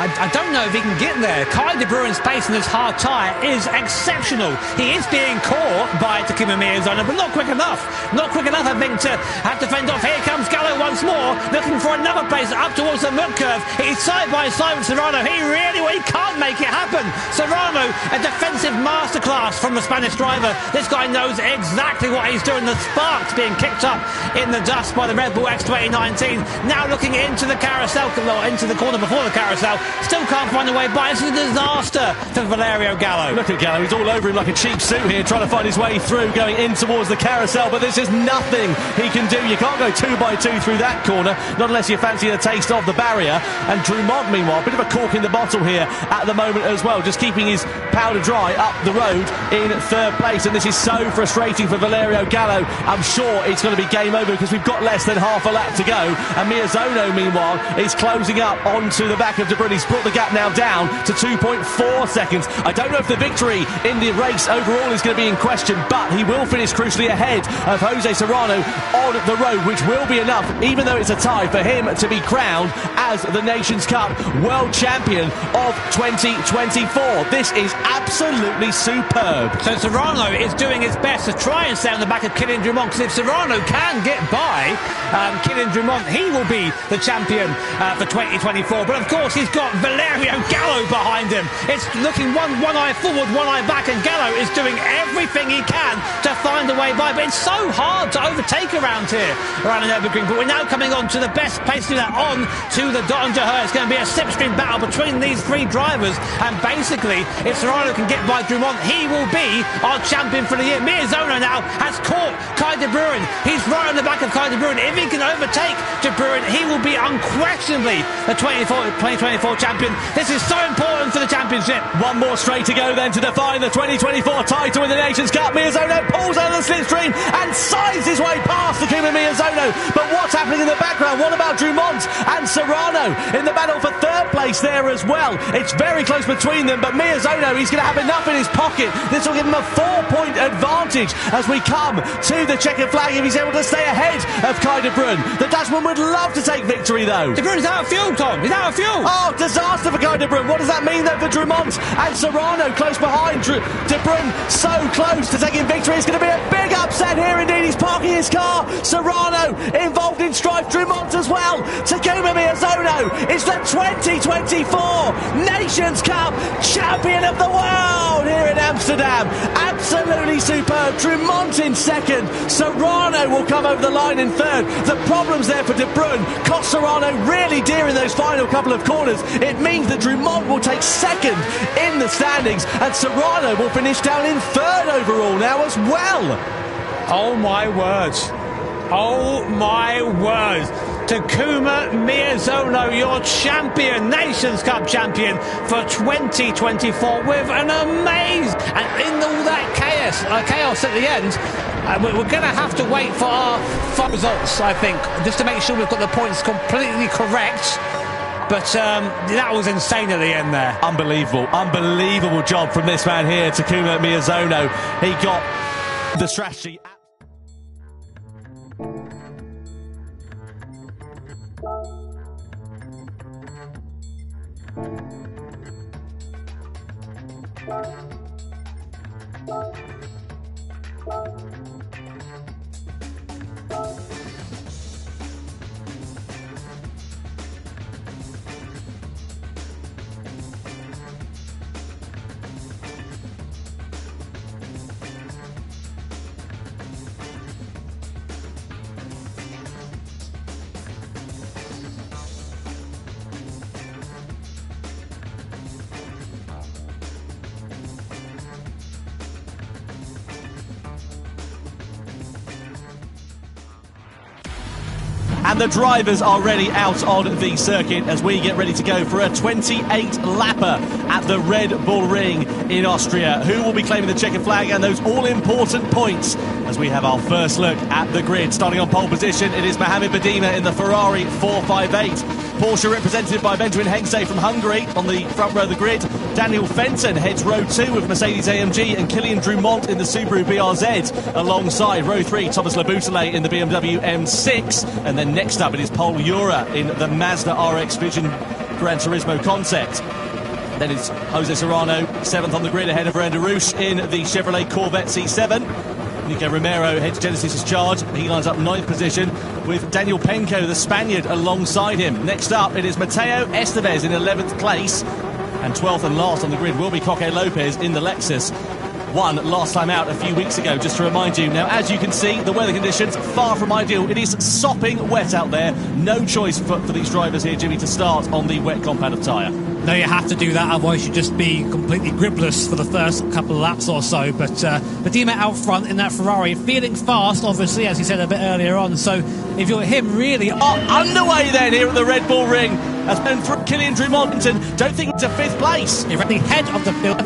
I don't know if he can get there. Kai de Bruin's pace in this hard tyre is exceptional. He is being caught by Takuma Miyazono, but not quick enough. Not quick enough, I think, to have to fend off. Here comes Gallo once more, looking for another place up towards the mud curve. He's side by side with Serrano. He can't make it happen. Serrano, a defensive masterclass from the Spanish driver. This guy knows exactly what he's doing. The sparks being kicked up in the dust by the Red Bull X 2019. Now looking into the carousel, into the corner before the carousel. Still can't find a way by. It's a disaster for Valerio Gallo. Look at Gallo, he's all over him like a cheap suit here, trying to find his way through, going in towards the carousel, but this is nothing he can do. You can't go 2 by 2 through that corner, not unless you fancy a taste of the barrier. And Drumont, meanwhile, a bit of a cork in the bottle here at the moment as well, just keeping his powder dry up the road in 3rd place. And this is so frustrating for Valerio Gallo. I'm sure it's going to be game over because we've got less than half a lap to go. And Miyazono, meanwhile, is closing up onto the back of De Bruyne. He's brought the gap now down to 2.4 seconds. I don't know if the victory in the race overall is going to be in question, but he will finish crucially ahead of Jose Serrano on the road, which will be enough, even though it's a tie, for him to be crowned as the Nations Cup World Champion of 2024. This is absolutely superb. So Serrano is doing his best to try and stay on the back of Kylian Drumont, because if Serrano can get by Kylian Drumont, he will be the champion for 2024. But of course, he's got Valerio Gallo behind him. It's looking one eye forward, one eye back, and Gallo is doing everything he can to find a way by. But it's so hard to overtake around here, around an Evergreen. But we're now coming on to the best place to do that, on to the Dottinger Her. It's going to be a slipstream battle between these 3 drivers, and basically, if Serrano can get by Drumont, he will be our champion for the year. Miyazono now has caught Kai de Bruin. He's right on the back of Kai de Bruin. If he can overtake de Bruin, he will be unquestionably the 2024 champion. This is so important for the championship. One more straight to go then to define the 2024 title in the Nations Cup. Miyazono pulls out of the slipstream and sides his way past Takuma Miyazono. But what's happening in the background? What about Drumont and Serrano in the battle for 3rd place there as well? It's very close between them, but Miyazono, he's going to have enough in his pocket. This will give him a 4-point advantage as we come to the checkered flag if he's able to stay ahead of Kai de Bruin. The Dutchman would love to take victory though. De Bruin's out of fuel, Tom. He's out of fuel. Oh, disaster for Kai de Bruin. What does that mean though for Drumont and Serrano close behind? De Bruin so close to taking victory. It's going to be a big upset here indeed. He's parking his car. Serrano involved in strife. Drumont as well. Takuma Miyazono is the 2024 Nations Cup Champion of the World here in Amsterdam. Absolutely superb. Drumont in 2nd. Serrano will come over the line in 3rd. The problems there for De Bruin cost Serrano really dear in those final couple of corners. It means that Drumont will take 2nd in the standings, and Serrano will finish down in 3rd overall now as well. Oh my words. Oh my words. Takuma Miyazono, your champion, Nations Cup champion for 2024, with an amazing, and in all that chaos at the end, we're going to have to wait for our final results, I think, just to make sure we've got the points completely correct. But that was insane at the end there. Unbelievable job from this man here, Takuma Miyazono. He got the strategy. And the drivers are already out on the circuit as we get ready to go for a 28-lapper at the Red Bull Ring in Austria. Who will be claiming the checkered flag and those all-important points as we have our first look at the grid. Starting on pole position, it is Mohamed Badima in the Ferrari 458. Porsche represented by Benjamin Hengste from Hungary on the front row of the grid. Daniel Fenton heads row 2 with Mercedes-AMG, and Kylian Drumont in the Subaru BRZ alongside row 3, Thomas Laboutelet in the BMW M6. And then next up it is Paul Ura in the Mazda RX Vision Gran Turismo concept. Then it's Jose Serrano, 7th on the grid ahead of Brenda Roush in the Chevrolet Corvette C7. Nico Romero heads Genesis's charge. He lines up 9th position with Daniel Penco, the Spaniard, alongside him. Next up, it is Mateo Estevez in 11th place. And 12th and last on the grid will be Coque Lopez in the Lexus. Won last time out a few weeks ago, just to remind you. Now, as you can see, the weather conditions far from ideal. It is sopping wet out there. No choice for these drivers here, Jimmy, to start on the wet compound of tyre. No, you have to do that, otherwise you'd just be completely gribless for the first couple of laps or so. But Medina out front in that Ferrari, feeling fast, obviously, as he said a bit earlier on. So if you're him, really... Underway then here at the Red Bull Ring. As been through Killian Drummond, don't think it's a 5th place. He's at the head of the field.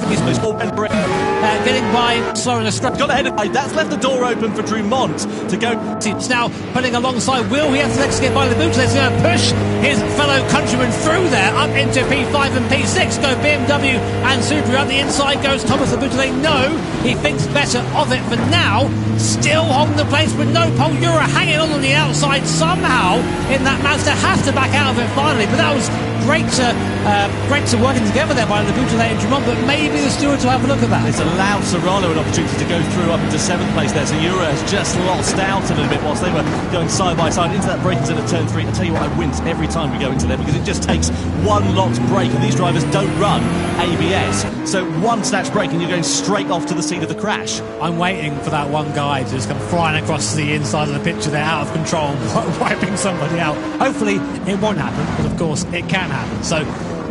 Getting by, slow in a stroke. Got ahead of it. That's left the door open for Drummond to go. It's now putting alongside Will. He has to get by the boot. He's going to push his fellow countryman through there, up into P5 and P6. Go BMW and Subaru. At the inside goes Thomas the Booter. They know he thinks better of it for now. Still holding the place with no pole. Euro hanging on the outside somehow in that Mazda. Has to back out of it finally, but that was great to working together there by the Booter and Drummond. But maybe the stewards will have a look at that. It's allowed Serrano an opportunity to go through up into 7th place there. So Euro has just lost out a little bit whilst they were going side by side into that braking zone at turn 3. I tell you what, I wince every time we go into there because it just takes one locked brake, and these drivers don't run ABS. So one snatch brake and you're going straight off to the scene of the crash. I'm waiting for that one guy to just come flying across the inside of the picture there, out of control, wiping somebody out. Hopefully it won't happen, but of course it can happen. So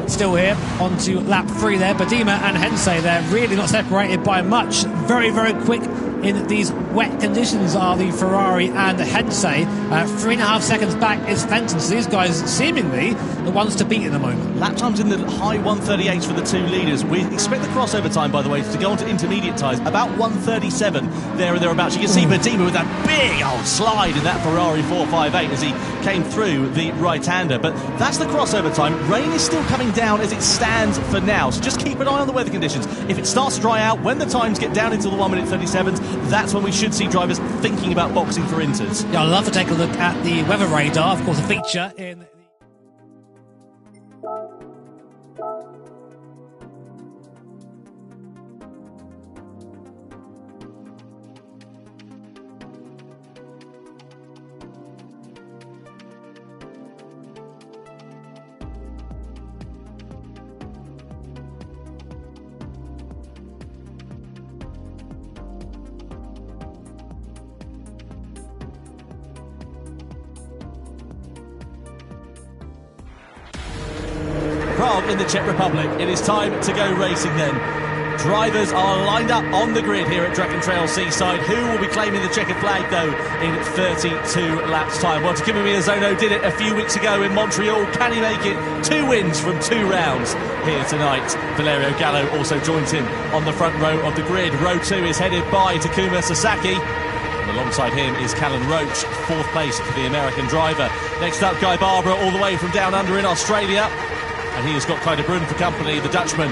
still here on to lap 3 there. Badima and Hensei there, really not separated by much. Very, very quick in these wet conditions are the Ferrari and Hensei. 3.5 seconds back is Fenton. So these guys seemingly the ones to beat in the moment. Lap times in the high 138s for the two leaders. We expect the crossover time, by the way, to go on to intermediate tyres about 137 there and thereabouts. You can see Badima with that big old slide in that Ferrari 458 as he came through the right-hander. But that's the crossover time. Rain is still coming down as it stands for now, so just keep an eye on the weather conditions. If it starts to dry out, when the times get down into the 1 minute 37s, that's when we should see drivers thinking about boxing for inters. Yeah, I'd love to take a look at the weather radar, of course, a feature in... Prague in the Czech Republic. It is time to go racing then. Drivers are lined up on the grid here at Track and Trail Seaside. Who will be claiming the checkered flag, though, in 32 laps' time? Well, Takuma Miyazono did it a few weeks ago in Montreal. Can he make it? 2 wins from 2 rounds here tonight. Valerio Gallo also joins him on the front row of the grid. Row 2 is headed by Takuma Sasaki. And alongside him is Callan Roach, 4th place for the American driver. Next up, Guy Barbara, all the way from down under in Australia. And he has got Keider Brun for company, the Dutchman.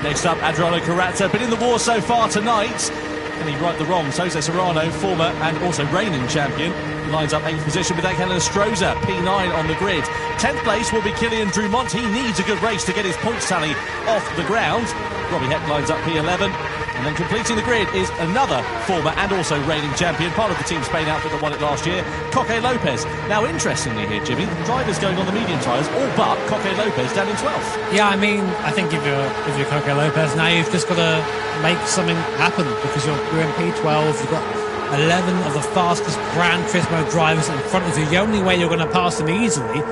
Next up, Adriano Carrazza, been in the war so far tonight. Can he right the wrongs? Jose Serrano, former and also reigning champion, lines up 8th position with Angelo Stroza, P9 on the grid. 10th place will be Killian Drummond. He needs a good race to get his points tally off the ground. Robbie Heck lines up P11. And then completing the grid is another former and also reigning champion, part of the Team Spain outfit that won it last year, Coque Lopez. Now, interestingly here, Jimmy, the drivers going on the medium tyres, all but Coque Lopez down in 12th. Yeah, I mean, I think if you're Coque Lopez, now you've just got to make something happen because you're in P12, you've got 11 of the fastest Gran Turismo drivers in front of you. The only way you're going to pass them easily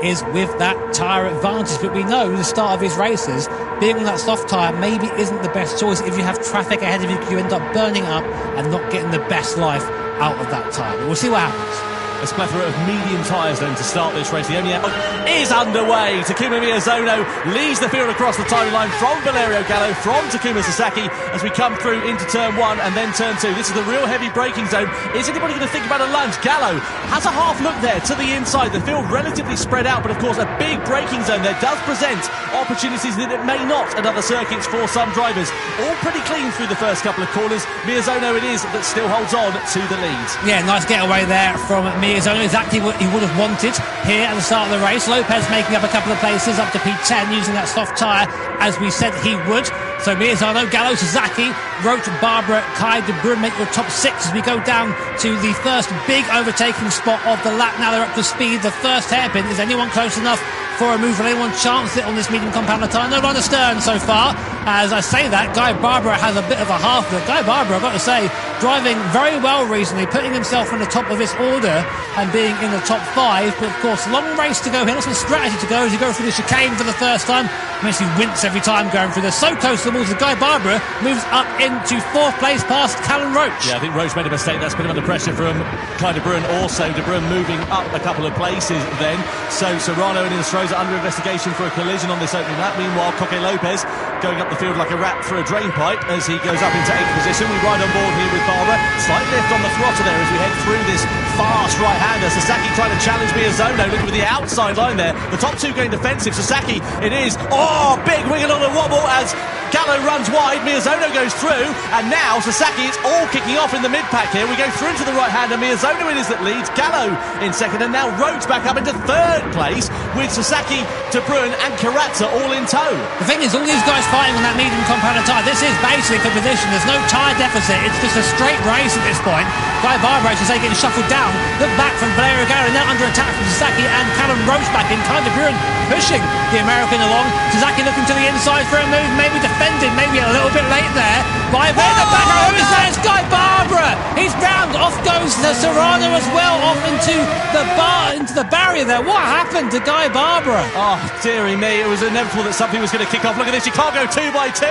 is with that tyre advantage. But we know the start of his races, being on that soft tyre maybe isn't the best choice. If you have traffic ahead of you, you end up burning up and not getting the best life out of that tyre. But we'll see what happens. A plethora of medium tyres then to start this race. The only out is underway. Takuma Miyazono leads the field across the timeline from Valerio Gallo, from Takuma Sasaki as we come through into turn 1 and then turn 2. This is the real heavy braking zone. Is anybody going to think about a lunge? Gallo has a half look there to the inside. The field relatively spread out, but of course a big braking zone there does present opportunities that it may not at other circuits for some drivers. All pretty clean through the first couple of corners. Miyazono it is that still holds on to the lead. Yeah, nice getaway there from Miyazono. Miyazono exactly what he would have wanted here at the start of the race. Lopez making up a couple of places up to P10 using that soft tyre as we said he would. So Miyazono, Gallo, Sasaki, Roach, Barbara, Kai De Bruyne make your top 6 as we go down to the first big overtaking spot of the lap. Now they're up to speed. The first hairpin. Is anyone close enough for a move? Will anyone chance it on this medium compound tyre? No, Ron Astern so far. As I say that, Guy Barbara has a bit of a half look. Guy Barbara, I've got to say, driving very well recently, putting himself in the top of his order and being in the top 5. But of course, long race to go here, lots of strategy to go as you go through the chicane for the first time. Makes you wince every time going through this. So close to the walls, Guy Barbara moves up into 4th place past Callum Roach. Yeah, I think Roach made a mistake. That's put him under pressure from Kai De Bruyne. Also, De Bruyne moving up a couple of places then. So Serrano and Inestrosa under investigation for a collision on this opening lap. Meanwhile, Coque Lopez going up the field like a rat for a drain pipe as he goes up into 8th position. We ride on board here with Barbara. Slight lift on the throttle there as we head through this fast right-hander. Sasaki trying to challenge Miyazono, looking with the outside line there. The top 2 going defensive. Sasaki, it is. Oh, big wiggle on the wobble as Gallo runs wide. Miyazono goes through, and now Sasaki, it's all kicking off in the mid-pack here. We go through to the right-hander. Miyazono it is that leads. Gallo in 2nd, and now Roach back up into 3rd place with Sasaki, De Bruyne and Karatza all in tow. The thing is, all these guys fighting on that medium compound tyre, this is basically for position. There's no tyre deficit. It's just a straight race at this point. Guy Barbara, as you say, getting shuffled down. Look back from Valerio Garo, now under attack from Sasaki and Callum Roach back in. Kai De Bruyne pushing the American along. Sasaki looking to the inside for a move, maybe defended, maybe a little bit late there. By way the back, who is that? It's Guy Barbara. He's round. Off goes the Serrano as well, off into the barrier there. What happened to Guy Barbara? Oh, dearie me, it was inevitable that something was going to kick off. Look at this, you can't go 2 by 2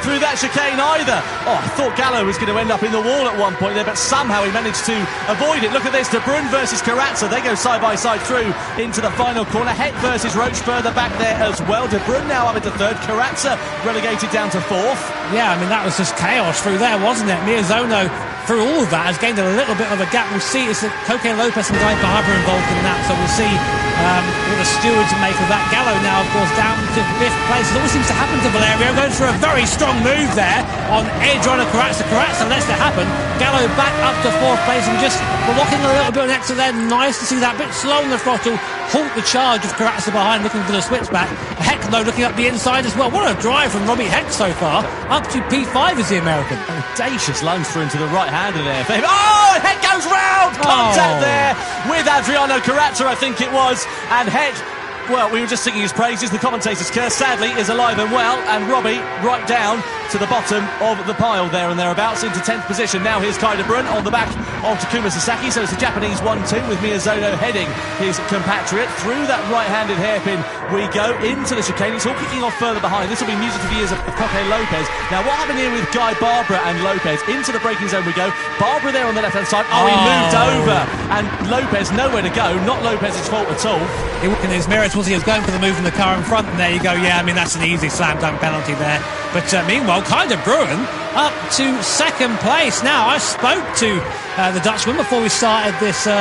through that chicane either. Oh, I thought Gallo was going to end up in the wall at one point there, but somehow he managed to avoid it. Look at this, De Bruyne versus Karatza. They go side by side through into the final corner. Heck versus Roach further back there as well. De Bruyne now up into 3rd. Karatza relegated down to 4th. Yeah, I mean, that was just chaos through there, wasn't it? Miyazono, through all of that, has gained a little bit of a gap. We'll see, it's Coque Lopez and Guy Barbara involved in that, so we'll see what the stewards make of that. Gallo now, of course, down to 5th place. It always seems to happen to Valerio. Goes for a very strong move there on edge runner Karatza. Karatza lets it happen. Gallo back up to 4th place and just blocking a little bit on extra there. Nice to see that. Bit slow on the throttle. Halt the charge of Karatza behind, looking for the switchback. Heck, though, looking up the inside as well. What a drive from Robbie Heck so far. Up to P5 is the American. Audacious lunge through into the right-hander there. Oh, Heck goes round! Contact there with Adriano Karatza, I think it was. And Heck, well, we were just singing his praises. The commentator's curse, sadly, is alive and well. And Robbie right down to the bottom of the pile there and thereabouts into 10th position. Now here's Kai De Bruyne on the back of Takuma Sasaki. So it's a Japanese 1-2 with Miyazono heading his compatriot. Through that right-handed hairpin we go into the chicane. It's all kicking off further behind. This will be music to the ears of Coque Lopez. Now what happened here with Guy Barbara and Lopez? Into the braking zone we go. Barbara there on the left-hand side. Oh, he moved over. And Lopez nowhere to go. Not Lopez's fault at all. He looked in his mirrors, was he was going for the move in the car in front, and there you go. Yeah, I mean, that's an easy slam-dunk penalty there. But meanwhile, Kai De Bruyne up to 2nd place. Now, I spoke to the Dutchman before we started this show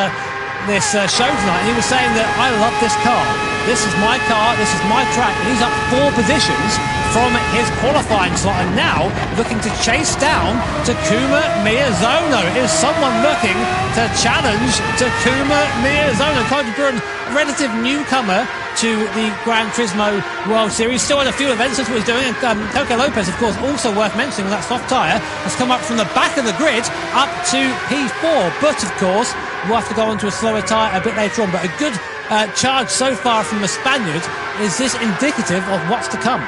tonight, and he was saying that I love this car. This is my car, this is my track, and he's up 4 positions from his qualifying slot, and now looking to chase down Takuma Miyazono. Is someone looking to challenge Takuma Miyazono? Kai De Bruyne, relative newcomer to the Gran Turismo World Series. Still had a few events, that's what he's doing. And Coque Lopez, of course, also worth mentioning, with that soft tyre, has come up from the back of the grid up to P4. But, of course, we'll have to go on to a slower tyre a bit later on. But a good charge so far from the Spaniard. Is this indicative of what's to come?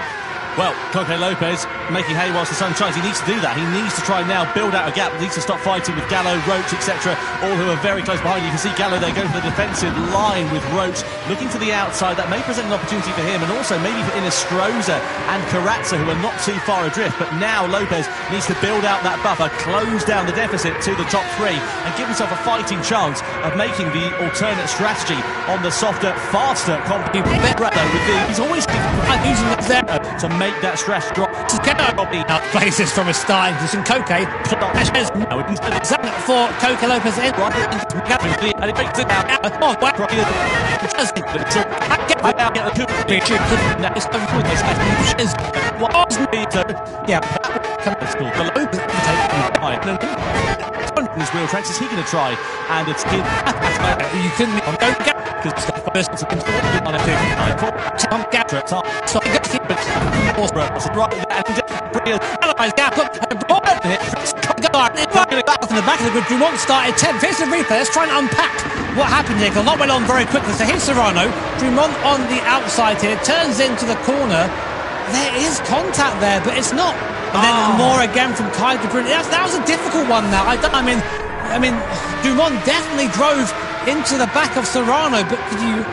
Well, Coque Lopez making hay whilst the sun shines. He needs to do that. He needs to try now build out a gap. He needs to stop fighting with Gallo, Roach, etc. All who are very close behind. You can see Gallo there going for the defensive line with Roach, looking to the outside. That may present an opportunity for him, and also maybe for Inestrosa and Karatza, who are not too far adrift. But now Lopez needs to build out that buffer, close down the deficit to the top 3, and give himself a fighting chance of making the alternate strategy on the softer, faster he's always using it there to make that stress drop. Places from a starting position. Coque for Coque Lopez in. And it makes it out. his wheel tracks. Is he going to try and it's him? You couldn't go because it's the first on a Tom Gatter so he goes to right there and brilliant gap up and brought it in the back of the group. Dumont started 10th. Here's the replay. Let's try and unpack what happened here, because a lot went on very quickly. So here's Serrano. Dumont on the outside here, turns into the corner. There is contact there, but it's not. And then more again from Kai de Bruyne. That was a difficult one now. I mean, Dumont definitely drove into the back of Serrano, but could you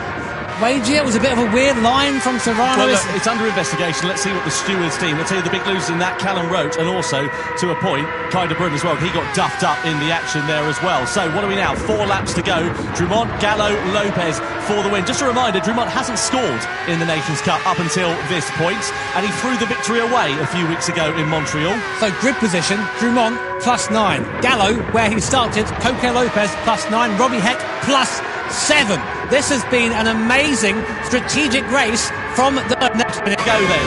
wager it was a bit of a weird line from Serrano? Well, look, it's under investigation. Let's see what the stewards team. Let's see the big losers in that, Callum Roach, and also, to a point, Kai de Bruyne as well. He got duffed up in the action there as well. So what are we now? 4 laps to go. Dumont, Gallo, Lopez for the win. Just a reminder, Dumont hasn't scored in the Nations Cup up until this point, and he threw the victory away a few weeks ago in Montreal. So grid position, Dumont +9. Gallo, where he started, Coque Lopez +9. Robbie Heck +7. This has been an amazing strategic race from the next minute go then.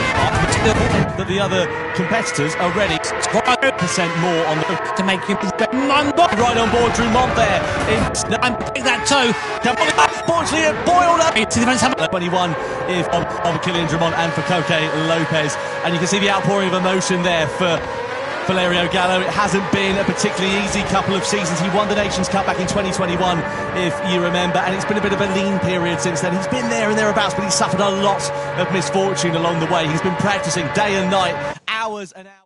That the other competitors are ready. 5% more on the to make you right on board. Dumont there. And take that toe. Unfortunately, it boiled up. 21 if on Kylian Dumont and for Coque Lopez, and you can see the outpouring of emotion there for Valerio Gallo. It hasn't been a particularly easy couple of seasons. He won the Nations Cup back in 2021, if you remember, and it's been a bit of a lean period since then. He's been there and thereabouts, but he's suffered a lot of misfortune along the way. He's been practicing day and night, hours and hours.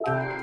you.